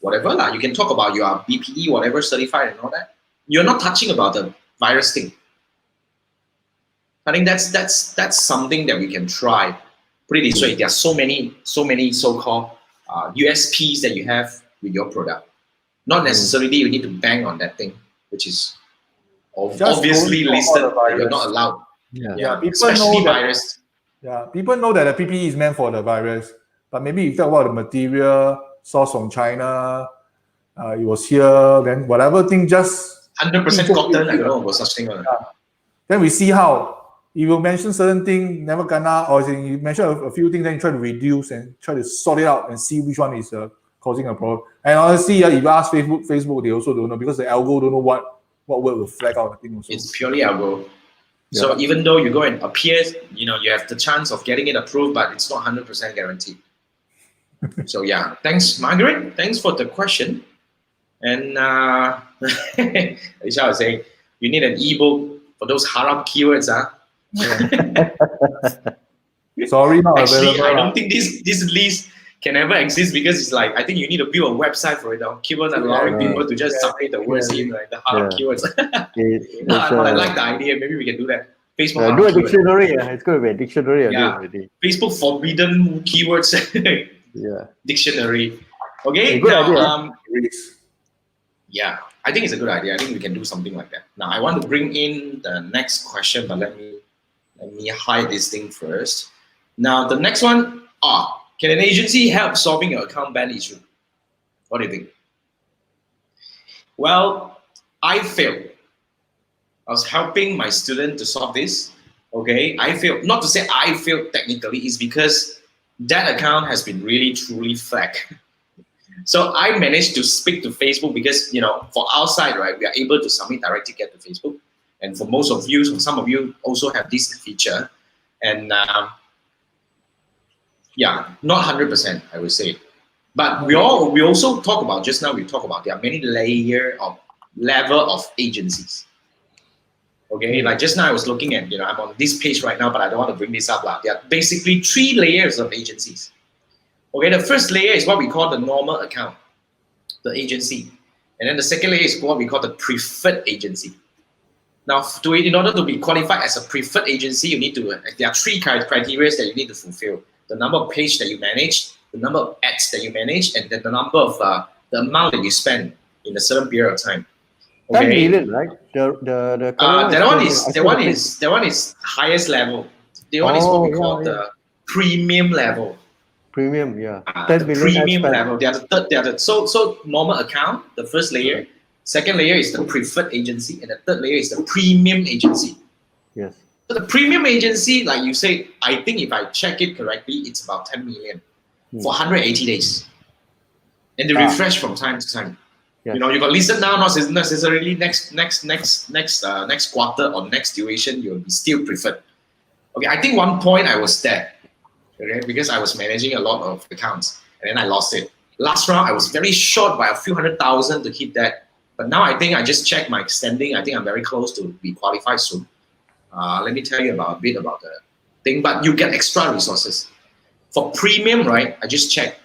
whatever lah. You can talk about your BPE, whatever, certified and all that. You're not touching about the virus thing. I think that's something that we can try. Pretty straight. There are so many so-called USPs that you have with your product. Not necessarily you need to bang on that thing, which is obviously listed. You're not allowed. People especially know that, virus. People know that the PPE is meant for the virus, but maybe if you talk about the material sourced from China, it was here, then whatever thing just 100% cotton. I don't know about such thing. Then we see how if you mention certain thing, never gonna, or you mention a few things, then you try to reduce and try to sort it out and see which one is causing a problem. And honestly, if you ask Facebook, they also don't know because the algo don't know what word will flag out. I think also. It's purely algo. So even though you go and appear, you have the chance of getting it approved, but it's not 100% guaranteed. So yeah, thanks, Margaret. Thanks for the question. And Alicia was saying, you need an ebook for those haram keywords, Sorry, not Actually, available. I don't think this list can ever exist because it's like, I think you need to build a website for it now. Keep on allowing people to just submit the words in, like the haram keywords. But I like the idea. Maybe we can do that. Facebook do a dictionary. It's going to be a dictionary. Facebook forbidden keywords. Dictionary. Okay. Good idea. Yeah, I think it's a good idea. I think we can do something like that. Now, I want to bring in the next question, but let me hide this thing first. Now, the next one, can an agency help solving your account ban issue? What do you think? Well, I failed. I was helping my student to solve this. Okay, I failed. Not to say I failed technically, it's because that account has been really truly flagged. So I managed to speak to Facebook because, for our side, right, we are able to submit direct ticket to Facebook. And for most of you, some of you also have this feature. And not 100%, I would say. But we also talk about, just now we talk about, there are many level of agencies. Okay, like just now I was looking at, I'm on this page right now, but I don't want to bring this up. There are basically 3 layers of agencies. Okay, the first layer is what we call the normal account, the agency. And then the second layer is what we call the preferred agency. Now, in order to be qualified as a preferred agency, there are 3 criteria that you need to fulfill. The number of pages that you manage, the number of ads that you manage, and then the number of, the amount that you spend in a certain period of time. Okay. 10 million, right? That one is highest level. The one is what we call the premium level. Premium, the premium level. They are the so normal account, the first layer. Second layer is the preferred agency, and the third layer is the premium agency. Yes. So the premium agency, like you say, I think if I check it correctly, it's about 10 million for 180 days, and they refresh from time to time. Yes. You got listen now, not necessarily next quarter or next duration, you'll be still preferred. Okay, I think one point I was there. Okay, because I was managing a lot of accounts and then I lost it. Last round, I was very short by a few 100,000 to hit that. But now I think I just checked my standing. I think I'm very close to be qualified soon. Let me tell you a bit about the thing, but you get extra resources. For premium, right, I just checked.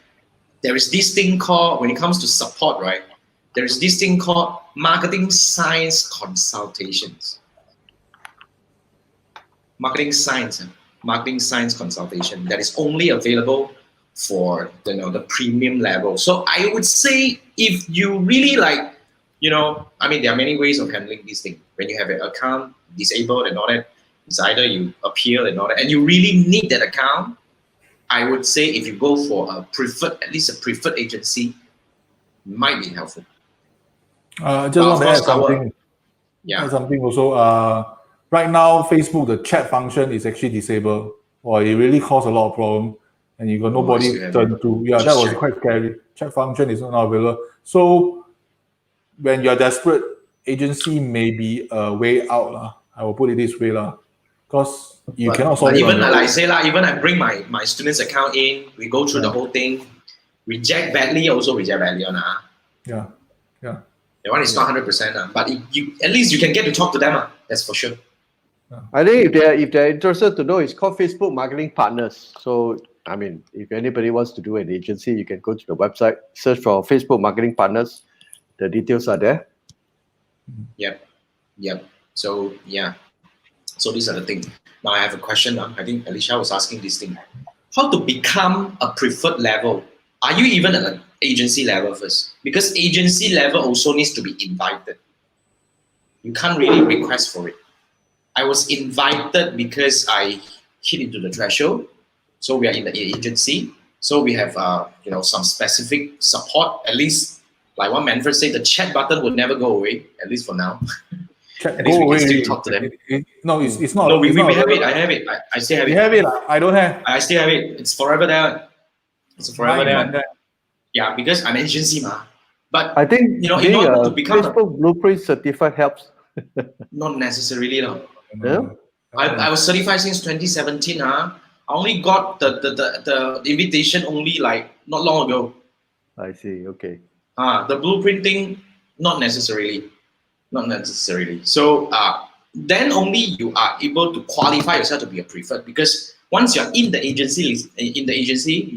There is this thing called, when it comes to support, right, there is this thing called marketing science consultations. Marketing science consultation that is only available for the premium level. So I would say if you really there are many ways of handling this thing. When you have an account disabled and all that, it's either you appeal and all that, and you really need that account. I would say if you go for at least a preferred agency, might be helpful. Just want to add something. Add something also. Right now, Facebook, the chat function is actually disabled, or it really caused a lot of problem, and you got nobody to turn to. Yeah, that was quite scary. Chat function is not available. So when you're desperate, agency may be a way out. I will put it this way, because you cannot solve it. Even like I say, even I bring my student's account in, we go through the whole thing, reject badly. Yeah. The one is not 100%, but at least you can get to talk to them. That's for sure. I think if they're interested to know, it's called Facebook Marketing Partners. So if anybody wants to do an agency, you can go to the website, search for Facebook Marketing Partners. The details are there. Yep. So these are the things. Now I have a question. I think Alicia was asking this thing. How to become a preferred level? Are you even at an agency level first? Because agency level also needs to be invited. You can't really request for it. I was invited because I hit into the threshold. So we are in the agency. So we have some specific support. At least, like what Manfred said, the chat button will never go away, at least for now. Check, At least go we can away. still talk to them. No, it's not. No, we it's not have it. I have it. I still have You it. have it. I don't have. I still have it. It's forever there. It's forever Mine, there. Yeah, because I'm agency, ma. But I think in being order a to become Facebook Blueprint certified helps. not necessarily, no. Yeah? I was certified since 2017. I only got the invitation only like not long ago. I see. Okay. The blueprinting, not necessarily. Not necessarily. So then only you are able to qualify yourself to be a preferred, because once you're in the agency,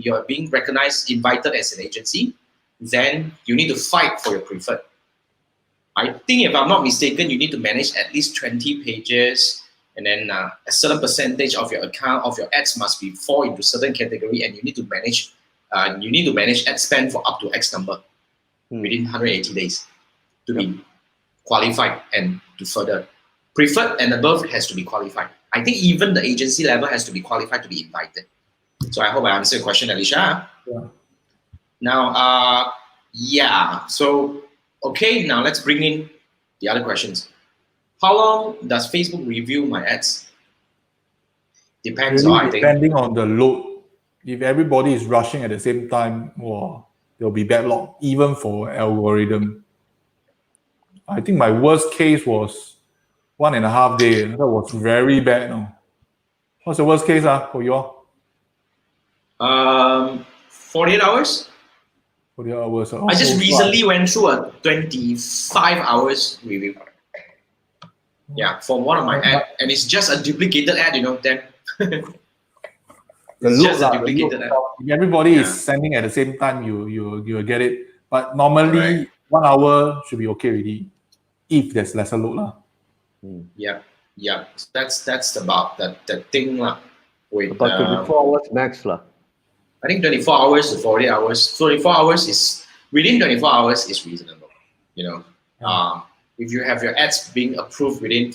you're being recognized, invited as an agency, then you need to fight for your preferred. I think if I'm not mistaken, you need to manage at least 20 pages, and then a certain percentage of your account, of your ads must be fall into certain category, and you need to manage ad spend for up to X number within 180 days to be qualified and to further. Preferred and above has to be qualified. I think even the agency level has to be qualified to be invited. So I hope I answered your question, Alicia. Yeah. Now, so, okay, now let's bring in the other questions. How long does Facebook review my ads? Depends, Really I think. depending on the load. If everybody is rushing at the same time, there'll be backlog, even for algorithm. I think my worst case was 1.5 days. That was very bad. No? What's the worst case for you all? 48 hours? 48 hours. I just recently went through a 25 hours review. Yeah, for one of my ad, and it's just a duplicated ad, then. It's just a duplicated ad. If everybody is sending at the same time, you will get it. But normally 1 hour should be okay already, if there's lesser load. Yeah. So that's about that thing with about 24 hours max I think 24 hours to 48 hours. 24 hours is within 24 hours is reasonable. If you have your ads being approved within.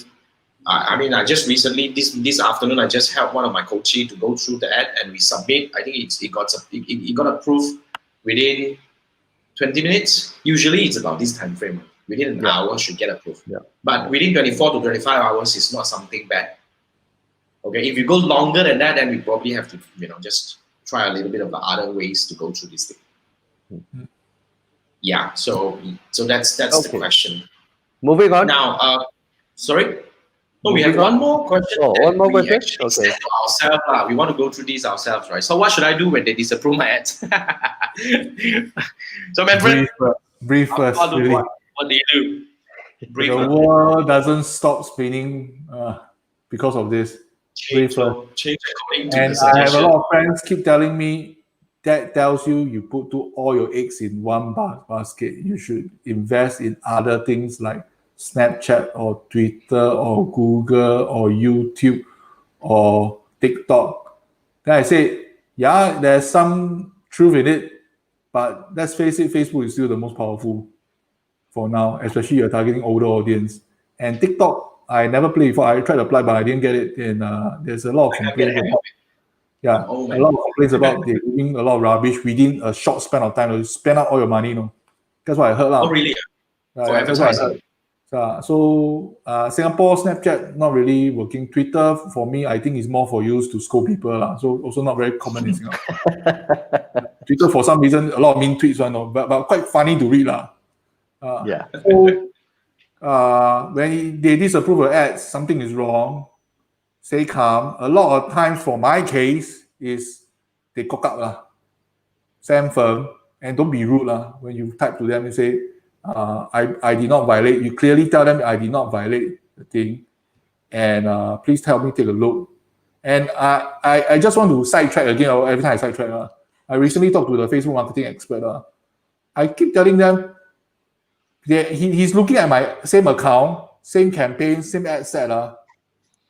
I just recently this afternoon I just helped one of my coaches to go through the ad and we submit. I think it got approved within 20 minutes. Usually it's about this time frame. Within an hour should get approved. Yeah. But within 24 to 25 hours is not something bad. Okay, if you go longer than that, then we probably have to just try a little bit of the other ways to go through this thing. Yeah. So that's the question. Moving on. Now, sorry. No, we have one more question. One more question. Okay. Ourselves, we want to go through these ourselves, right? So what should I do when they disapprove my ads? So, my friend, brief first. Really. What do you do? The world doesn't stop spinning because of this. Change according to and the suggestion. I have a lot of friends keep telling me that tells you put all your eggs in one basket. You should invest in other things like Snapchat or Twitter or Google or YouTube or TikTok. Then I say, yeah, there's some truth in it, but let's face it, Facebook is still the most powerful for now, especially you're targeting older audience. And TikTok, I never played before. I tried to apply, but I didn't get it. And there's a lot of complaints about, a lot of complaints about they're doing a lot of rubbish within a short span of time. You spend out all your money, That's what I heard. Oh, really? For advertising? So Singapore, Snapchat, not really working. Twitter, for me, I think is more for use to scold people. So also not very common in Singapore. Twitter, for some reason, a lot of mean tweets, but quite funny to read. So when they disapprove of ads, something is wrong. Stay calm. A lot of times, for my case, is they cock up. Stand firm and don't be rude. When you type to them, you say, I did not violate. You clearly tell them I did not violate the thing, and please help me take a look. And I just want to sidetrack again. Every time I sidetrack, I recently talked to the Facebook marketing expert. I keep telling them he's looking at my same account, same campaign, same ad set.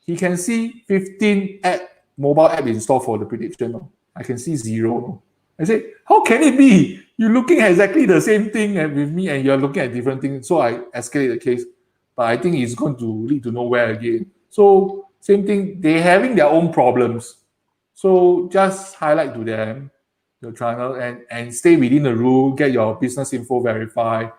He can see 15 mobile app installed for the prediction. I can see 0. I said, how can it be? You're looking at exactly the same thing with me and you're looking at different things. So I escalate the case. But I think it's going to lead to nowhere again. So same thing, they're having their own problems. So just highlight to them your channel and stay within the rule, get your business info verified,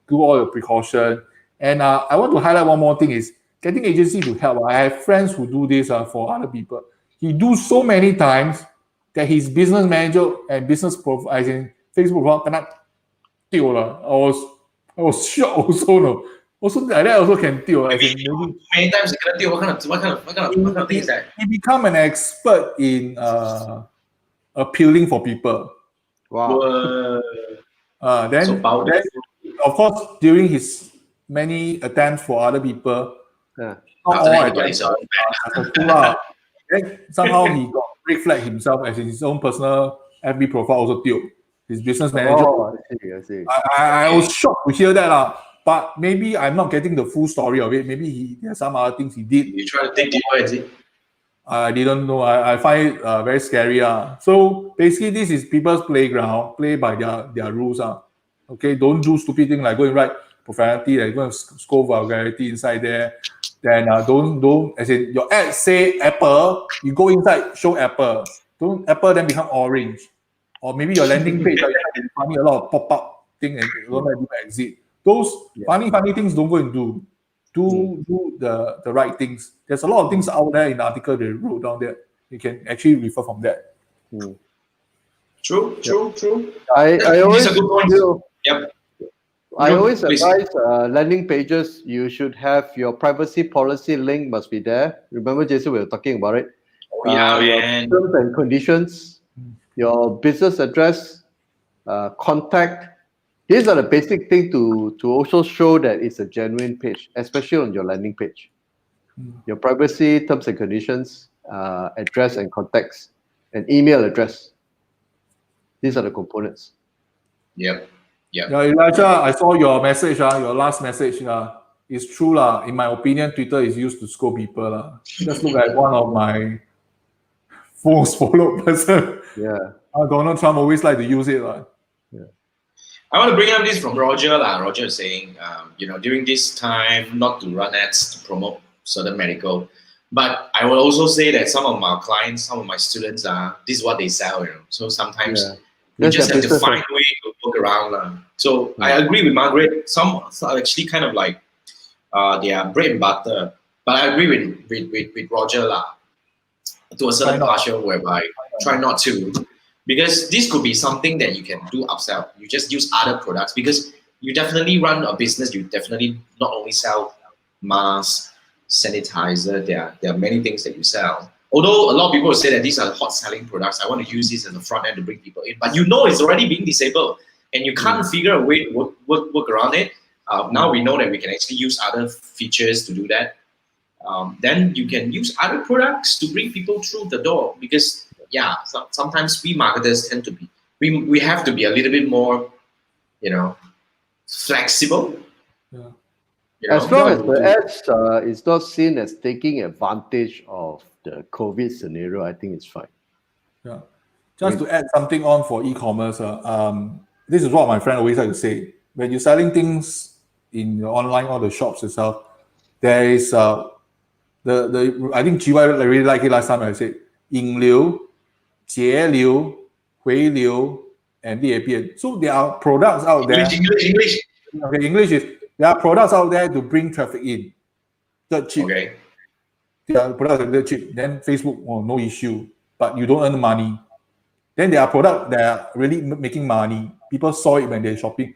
do all your precaution. And I want to highlight one more thing is getting agency to help. I have friends who do this for other people. He do so many times that his business manager and business profile, as in Facebook profile, cannot deal. I was shocked also, no. Also like that also can deal. Maybe many times you cannot deal. What kind of thing is that? He become an expert in appealing for people. Wow. Then, So powerful. then, of course, during his many attempts for other people, Yeah. not After all that, he got attempts his own. are successful. Then somehow he got red flag himself as in his own personal FB profile also deal. His business manager. Oh, I see. I was shocked to hear that. But maybe I'm not getting the full story of it. Maybe there's some other things he did. You try to dig deeper, is it? I didn't know. I find it very scary. So basically, this is people's playground. Play by their rules. Okay, don't do stupid things like go and write profanity, like go and scold vulgarity inside there. Then don't as in your ad say Apple, you go inside show Apple. Don't Apple then become orange, or maybe your landing page like funny a lot of pop up thing and don't let people exit. Those funny things don't go and do. Do the right things. There's a lot of things out there in the article they wrote down there. You can actually refer from that. True. I always These are good points. Yep. I always Please. advise landing pages, you should have your privacy policy link must be there. Remember, Jason, we were talking about it. Oh, yeah, Your man. terms and conditions, your business address, contact. These are the basic things to also show that it's a genuine page, especially on your landing page. Your privacy, terms and conditions, address and contacts, and email address. These are the components. Yep. Yeah, Elijah, I saw your message. Your last message. It's true. In my opinion, Twitter is used to scold people. Just look at one of my most followed person. Yeah. Donald Trump always like to use it. I want to bring up this from Roger. Roger is saying, during this time, not to run ads to promote certain medical. But I will also say that some of my clients, some of my students, this is what they sell. So sometimes you just have to find a way to work around. So I agree with Margaret. Some are actually kind of like they are bread and butter. But I agree with Roger to a certain partial whereby try not to. Because this could be something that you can do upsell. You just use other products because you definitely run a business. You definitely not only sell masks, sanitizer. There are many things that you sell. Although a lot of people will say that these are hot selling products, I want to use this as a front end to bring people in. But it's already being disabled, and you can't figure a way to work around it. Now we know that we can actually use other features to do that. Then you can use other products to bring people through the door because. Sometimes we marketers tend to be, we have to be a little bit more, flexible. As long as the ads is not seen as taking advantage of the COVID scenario, I think it's fine. Yeah. Just to add something on for e-commerce, this is what my friend always like to say. When you're selling things in your online or the shops itself, there is I think GY really like it last time I said, 引流 节流, 回流, and 裂变. So there are products out there. English. Okay, English is there are products out there to bring traffic in. Dirt cheap. Okay. There are products that are dirt cheap. Then Facebook, no issue, but you don't earn money. Then there are products that are really making money. People saw it when they're shopping.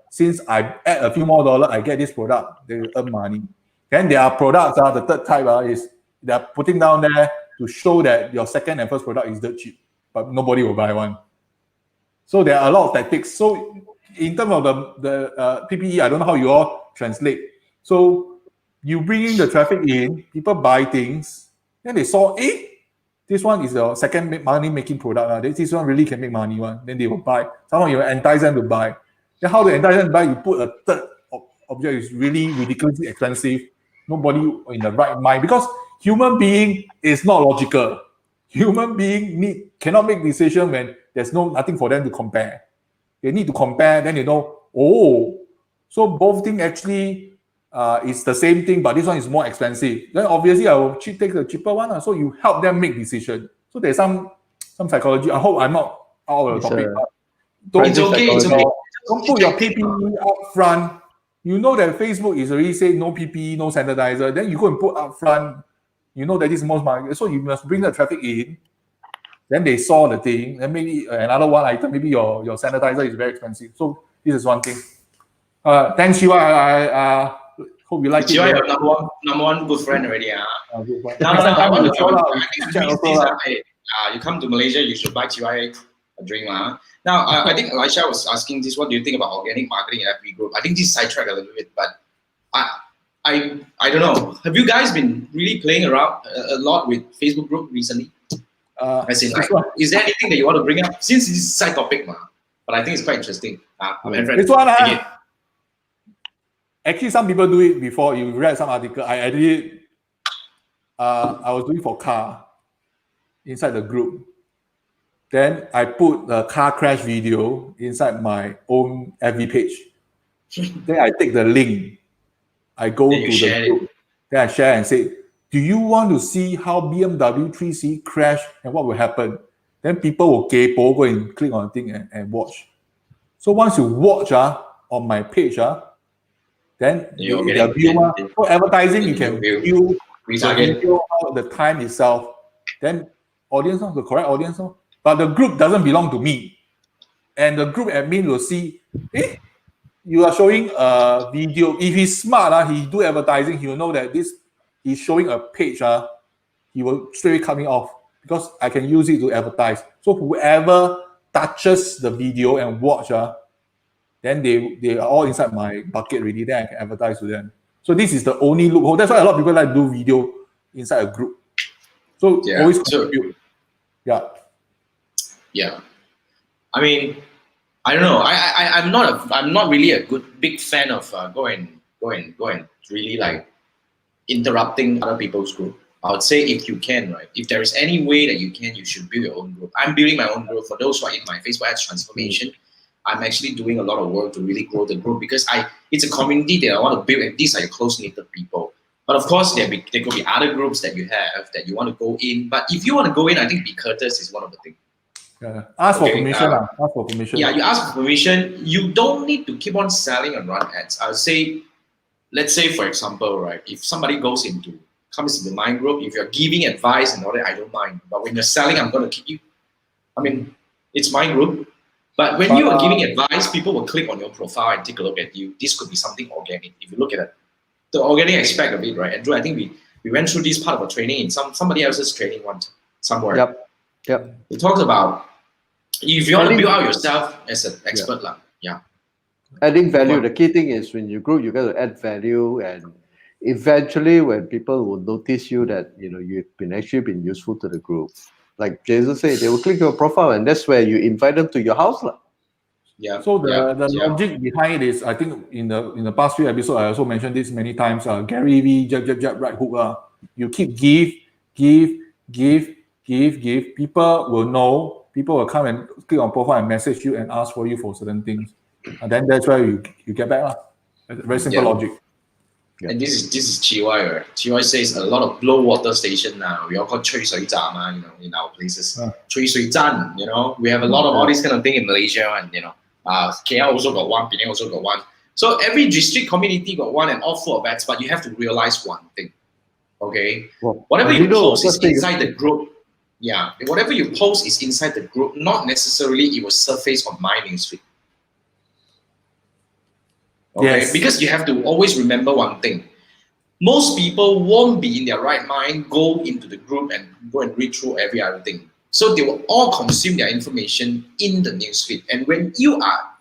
Since I add a few more dollars, I get this product. They will earn money. Then there are products. The third type is they're putting down there to show that your second and first product is dirt cheap, but nobody will buy one. So there are a lot of tactics. So in terms of the PPE, I don't know how you all translate. So you bring in the traffic in, people buy things, then they saw, this one is the second money-making product. This one really can make money. Then they will buy. Somehow you entice them to buy. Then how to entice them to buy? You put a third object is really ridiculously expensive. Nobody in the right mind because human being is not logical. Human being cannot make decision when there's nothing for them to compare. They need to compare, then so both things actually is the same thing, but this one is more expensive. Then obviously I will take the cheaper one. So you help them make decision. So there's some psychology. I hope I'm not out of the topic. It's okay. Don't put your PPE up front you know that Facebook is already said no PPE, no sanitizer, then you go and put up front, you know that this is most market, so you must bring the traffic in. Then they saw the thing, then maybe another one item, maybe your sanitizer is very expensive. So this is one thing. Thanks, Shiva. I hope you like it. Shiva, your number one good friend already. Good point. No, Next time I want to I hey, you come to Malaysia, you should buy Shiva a drink. Now, I think Elisha was asking this, what do you think about organic marketing at FB Group? I think this sidetracked a little bit, but I don't know. Have you guys been really playing around a lot with Facebook Group recently? As in, like, is there anything that you want to bring up? Since this is a side topic, but I think it's quite interesting. This one, actually, some people do it before. You read some article. I did it. I was doing for car inside the group. Then I put the car crash video inside my own FB page. Then I take the link. I go to the group. Then I share and say, do you want to see how BMW 3C crash and what will happen? Then people will go and click on the thing and watch. So once you watch on my page, then the view, for advertising, you can view the video out the time itself. Then audience, the correct audience. But the group doesn't belong to me. And the group admin will see, you are showing a video. If he's smart, he do advertising, he will know that this he's showing a page, he will straight away cut me off because I can use it to advertise. So whoever touches the video and watch, then they are all inside my bucket already. Then I can advertise to them. So this is the only loophole. That's why a lot of people like to do video inside a group. So always contribute. Yeah. I mean, I don't know. I'm not really a big fan of go and really like interrupting other people's group. I would say if you can, right? If there is any way that you can, you should build your own group. I'm building my own group. For those who are in my Facebook ads transformation, I'm actually doing a lot of work to really grow the group because it's a community that I want to build, and these are your close-knit people. But of course, there could be other groups that you have that you want to go in. But if you want to go in, I think be courteous is one of the things. Ask for permission. Ask for permission. Yeah, you ask for permission. You don't need to keep on selling and run ads. I would say, let's say for example, right, if somebody comes into my group, if you're giving advice and all that, I don't mind. But when you're selling, I'm going to keep you. I mean, it's my group. But when you are giving advice, people will click on your profile and take a look at you. This could be something organic. If you look at it, the organic aspect of it, right? Andrew, I think we went through this part of a training in somebody else's training somewhere. Yep. We talked about if you want to build out yourself as an expert, adding value. The key thing is when you grow, you got to add value, and eventually, when people will notice you that you've actually been useful to the group, like Jason said, they will click your profile, and that's where you invite them to your house, Yeah. So the logic behind it is, I think in the past few episodes, I also mentioned this many times. Gary V, jab, right hook. You keep give. People will know. People will come and click on profile and message you and ask for you for certain things, and then that's where you get back. Very simple logic. Yeah. And this is Chiwai, right? Chiwai says a lot of blow water station now. We all call 吹水站, in our places. 吹水站, we have a lot of all these kind of thing in Malaysia, and KL also got one, Penang also got one. So every district community got one, and all full of ads. But you have to realize one thing, okay? Whatever you post is inside the group. Yeah, whatever you post is inside the group. Not necessarily it will surface on my newsfeed. Okay, yes. Because you have to always remember one thing. Most people won't be in their right mind, go into the group and go and read through every other thing. So they will all consume their information in the newsfeed. And when you are,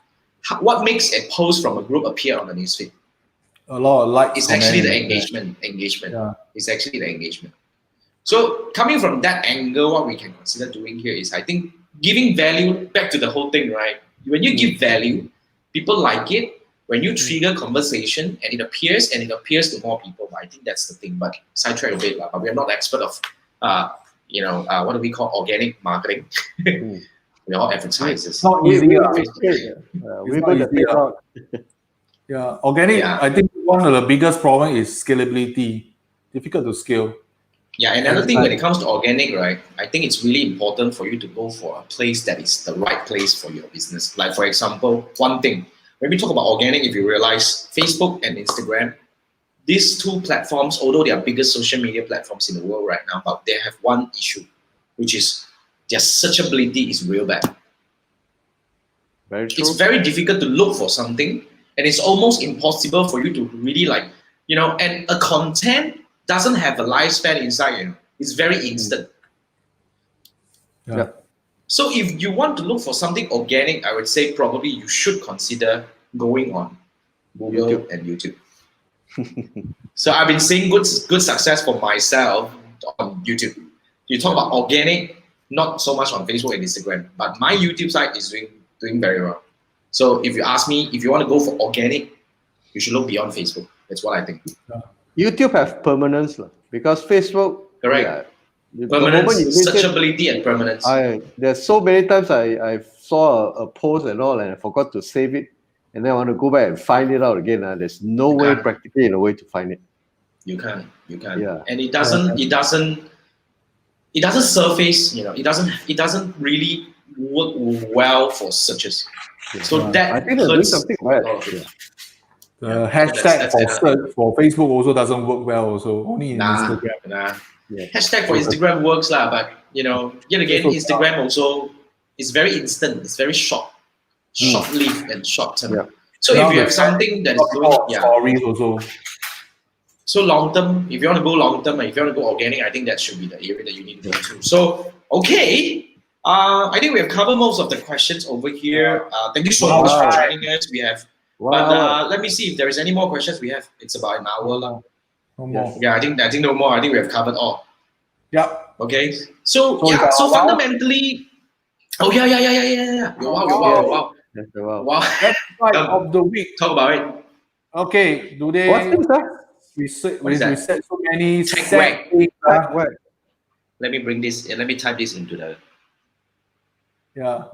what makes a post from a group appear on the newsfeed? A lot of likes. It's actually the engagement. Yeah. It's actually the engagement. So coming from that angle, what we can consider doing here is, I think, giving value back to the whole thing, right? When you give value, people like it. When you trigger conversation and it appears to more people, I think that's the thing. But sidetrack a bit, but we are not expert of, what do we call organic marketing? We're all advertisers. It's not easy. Organic. I think one of the biggest problem is scalability. Difficult to scale. Yeah, and another thing when it comes to organic, right? I think it's really important for you to go for a place that is the right place for your business. Like for example, one thing. when we talk about organic, if you realize Facebook and Instagram, these two platforms, although they are biggest social media platforms in the world right now, but they have one issue, which is their searchability is real bad. Very true. It's very difficult to look for something, and it's almost impossible for you to really and a content doesn't have a lifespan inside, It's very instant. Yeah. So if you want to look for something organic, I would say probably you should consider going on Google and YouTube. So I've been seeing good success for myself on YouTube. You talk about organic, not so much on Facebook and Instagram, but my YouTube site is doing very well. So if you ask me, if you want to go for organic, you should look beyond Facebook. That's what I think. YouTube have permanence because Facebook. Correct. Permanence, searchability, and permanence. There's so many times I saw a post and all, and I forgot to save it, and then I want to go back and find it out again. There's no way, practically, in a way to find it. You can. Yeah. And it doesn't surface. It doesn't really work well for searches. Yeah. So that I think they're doing something right. The hashtag for search for Facebook also doesn't work well. Also only in Instagram. Yeah. Hashtag for Instagram works but yet again, Instagram also is very instant. It's very short-lived and short-term. Yeah. So if you have something that's going, stories also. So long-term, if you want to go long-term, and if you want to go organic, I think that should be the area that you need to go to. So okay, I think we have covered most of the questions over here. Thank you so much for joining us. We have, but let me see if there is any more questions. We have. It's about an hour. No more. Yeah, I think no more. I think we have covered all. Yeah. Okay. So fundamentally, yeah. Wow. Website of the week. Talk about it. Okay. Do they? We said so many tech web. Let me bring this. Let me type this into the. Yeah.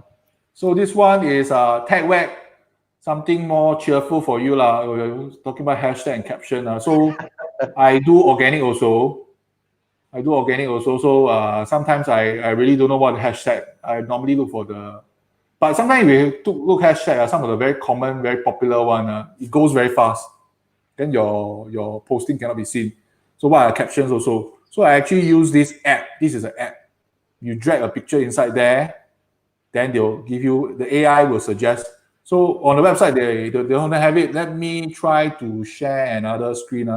So this one is tech web. Something more cheerful for you lah. We're talking about hashtag and caption. So I do organic also. So sometimes I really don't know what hashtag. I normally look for but sometimes we look hashtag. Some of the very common, very popular one. It goes very fast. Then your posting cannot be seen. So what are captions also? So I actually use this app. This is an app. You drag a picture inside there. Then they'll give you, the AI will suggest. So on the website, they don't have it. Let me try to share another screen.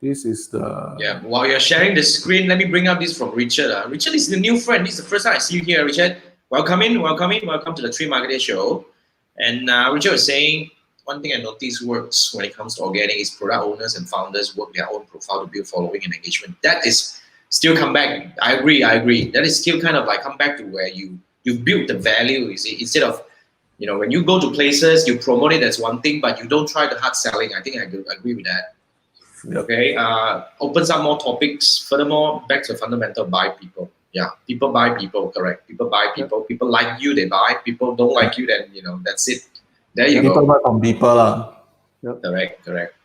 This is the... Yeah, while you're sharing the screen, let me bring up this from Richard. Richard is the new friend. This is the first time I see you here, Richard. Welcome to the 3 Marketeers show. And Richard was saying, one thing I noticed works when it comes to organic is product owners and founders work their own profile to build following and engagement. That is still come back. I agree. That is still kind of like come back to where you build the value, you see, instead of, when you go to places, you promote it as one thing, but you don't try the hard selling. I think I agree with that. Yep. Okay. Opens up more topics. Furthermore, back to fundamental, buy people. Yeah. People buy people. Correct. People buy people. Yep. People like you, they buy. People don't like you, then, that's it. There you go. People buy from people. Yep.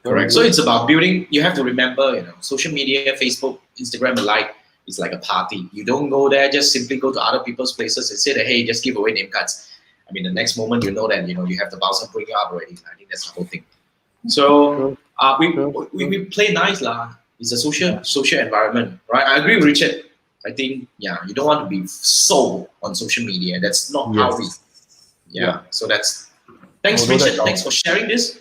Correct. So it's about building. You have to remember, social media, Facebook, Instagram alike, it's like a party. You don't go there, just simply go to other people's places and say that, hey, just give away name cards. I mean, the next moment you know that, you have the bouncer putting you up already. I think that's the whole thing. So we play nice lah. It's a social environment, right? I agree with Richard. I think, you don't want to be so on social media. That's not how we, So that's, thanks Richard. Thanks for sharing this.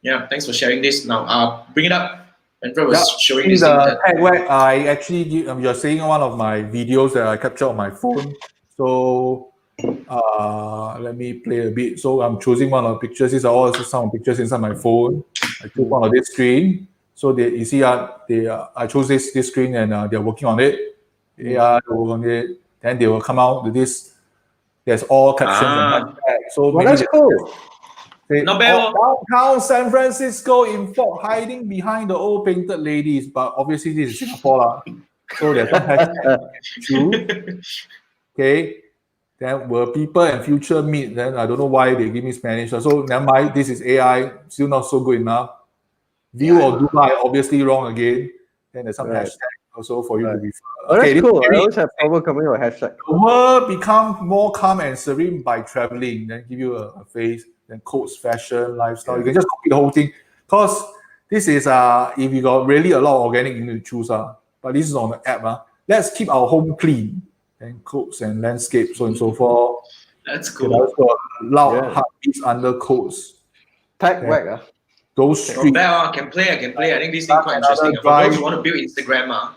Yeah, thanks for sharing this. Now, bring it up. Andrew was showing this. I actually, you're seeing one of my videos that I captured on my phone. So let me play a bit. So I'm choosing one of the pictures. These are all some pictures inside my phone. I took one of this screen. So you see, I chose this screen and they're working on it. They are working on it. Then they will come out with this. There's all captions and hashtags. So that's cool. Not bad. Downtown San Francisco in fog, hiding behind the old painted ladies. But obviously this is Singapore. So there's no hashtag. True. Okay. Then will people and future meet? Then I don't know why they give me Spanish. So never mind. This is AI. Still not so good enough. View or Dubai, obviously wrong again. Then there's some hashtag also for you to refer. Okay, that's cool. I always have trouble coming with hashtag. The world become more calm and serene by traveling. Then give you a face. then codes, fashion, lifestyle. You can just copy the whole thing. Because this is if you got really a lot of organic, you need to choose. But this is on the app. Let's keep our home clean. And codes and landscape, so and so forth. That's cool. There's got loud heartbeats under codes. Tag whack. Those From streets. there, I can play. I think this thing quite interesting. For those who want to build Instagram,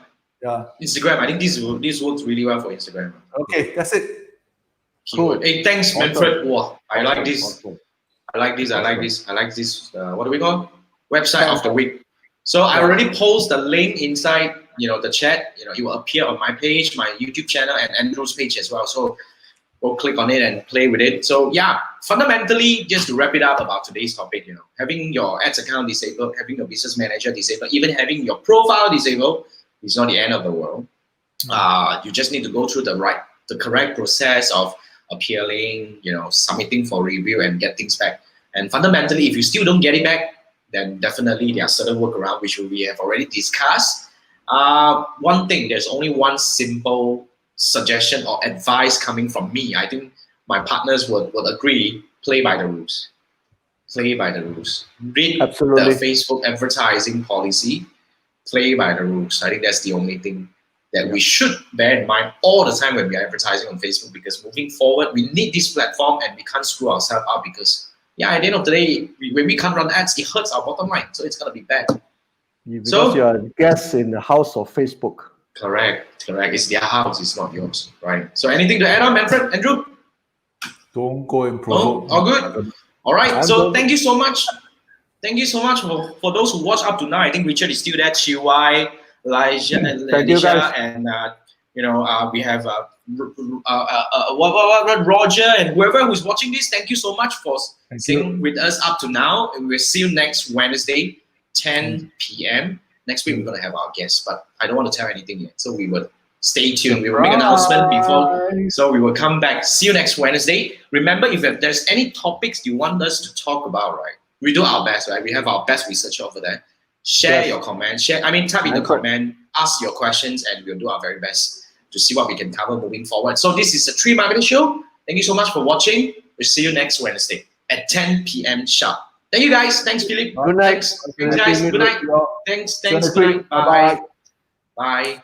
Instagram, I think this works really well for Instagram. Okay, that's it. Cool. Hey, thanks, Awesome. Manfred. Wow, I like this. Awesome. I like this. What do we call? Website of the week. So I already post the link inside, the chat. It will appear on my page, my YouTube channel, and Andrew's page as well. So go click on it and play with it. So yeah, fundamentally, just to wrap it up about today's topic, having your ads account disabled, having your business manager disabled, even having your profile disabled is not the end of the world. You just need to go through the correct process of appealing, submitting for review and get things back. And fundamentally, if you still don't get it back, then definitely there are certain workarounds which we have already discussed. One thing, there's only one simple suggestion or advice coming from me. I think my partners would agree, play by the rules. Play by the rules. Read Absolutely. the Facebook advertising policy. Play by the rules. I think that's the only thing that we should bear in mind all the time when we are advertising on Facebook, because moving forward, we need this platform and we can't screw ourselves up because, at the end of the day, when we can't run ads, it hurts our bottom line. So it's going to be bad. Because you are a guest in the house of Facebook. Correct. It's their house, it's not yours, right? So anything to add on, Manfred, Andrew? Don't go and promote. All good. All right. So thank you so much. Thank you so much for those who watch up to now. I think Richard is still there. Chiwai, Elijah, and Alicia, and we have Roger and whoever who's watching this. Thank you so much for staying with us up to now. And we'll see you next Wednesday, 10 p.m. Next week, we're going to have our guests, but I don't want to tell anything yet. So we will stay tuned. We will make an announcement before. So we will come back. See you next Wednesday. Remember, if there's any topics you want us to talk about, right? We do our best, right? We have our best researcher over there. Share your comments. Type in the comment, ask your questions, and we'll do our very best to see what we can cover moving forward. So this is a Tree Marketing Show. Thank you so much for watching. We'll see you next Wednesday at 10 p.m. sharp. Thank you, guys. Thanks, Philip. Good night. Thanks, guys. Good night. Thanks. Good night. Bye-bye. Bye.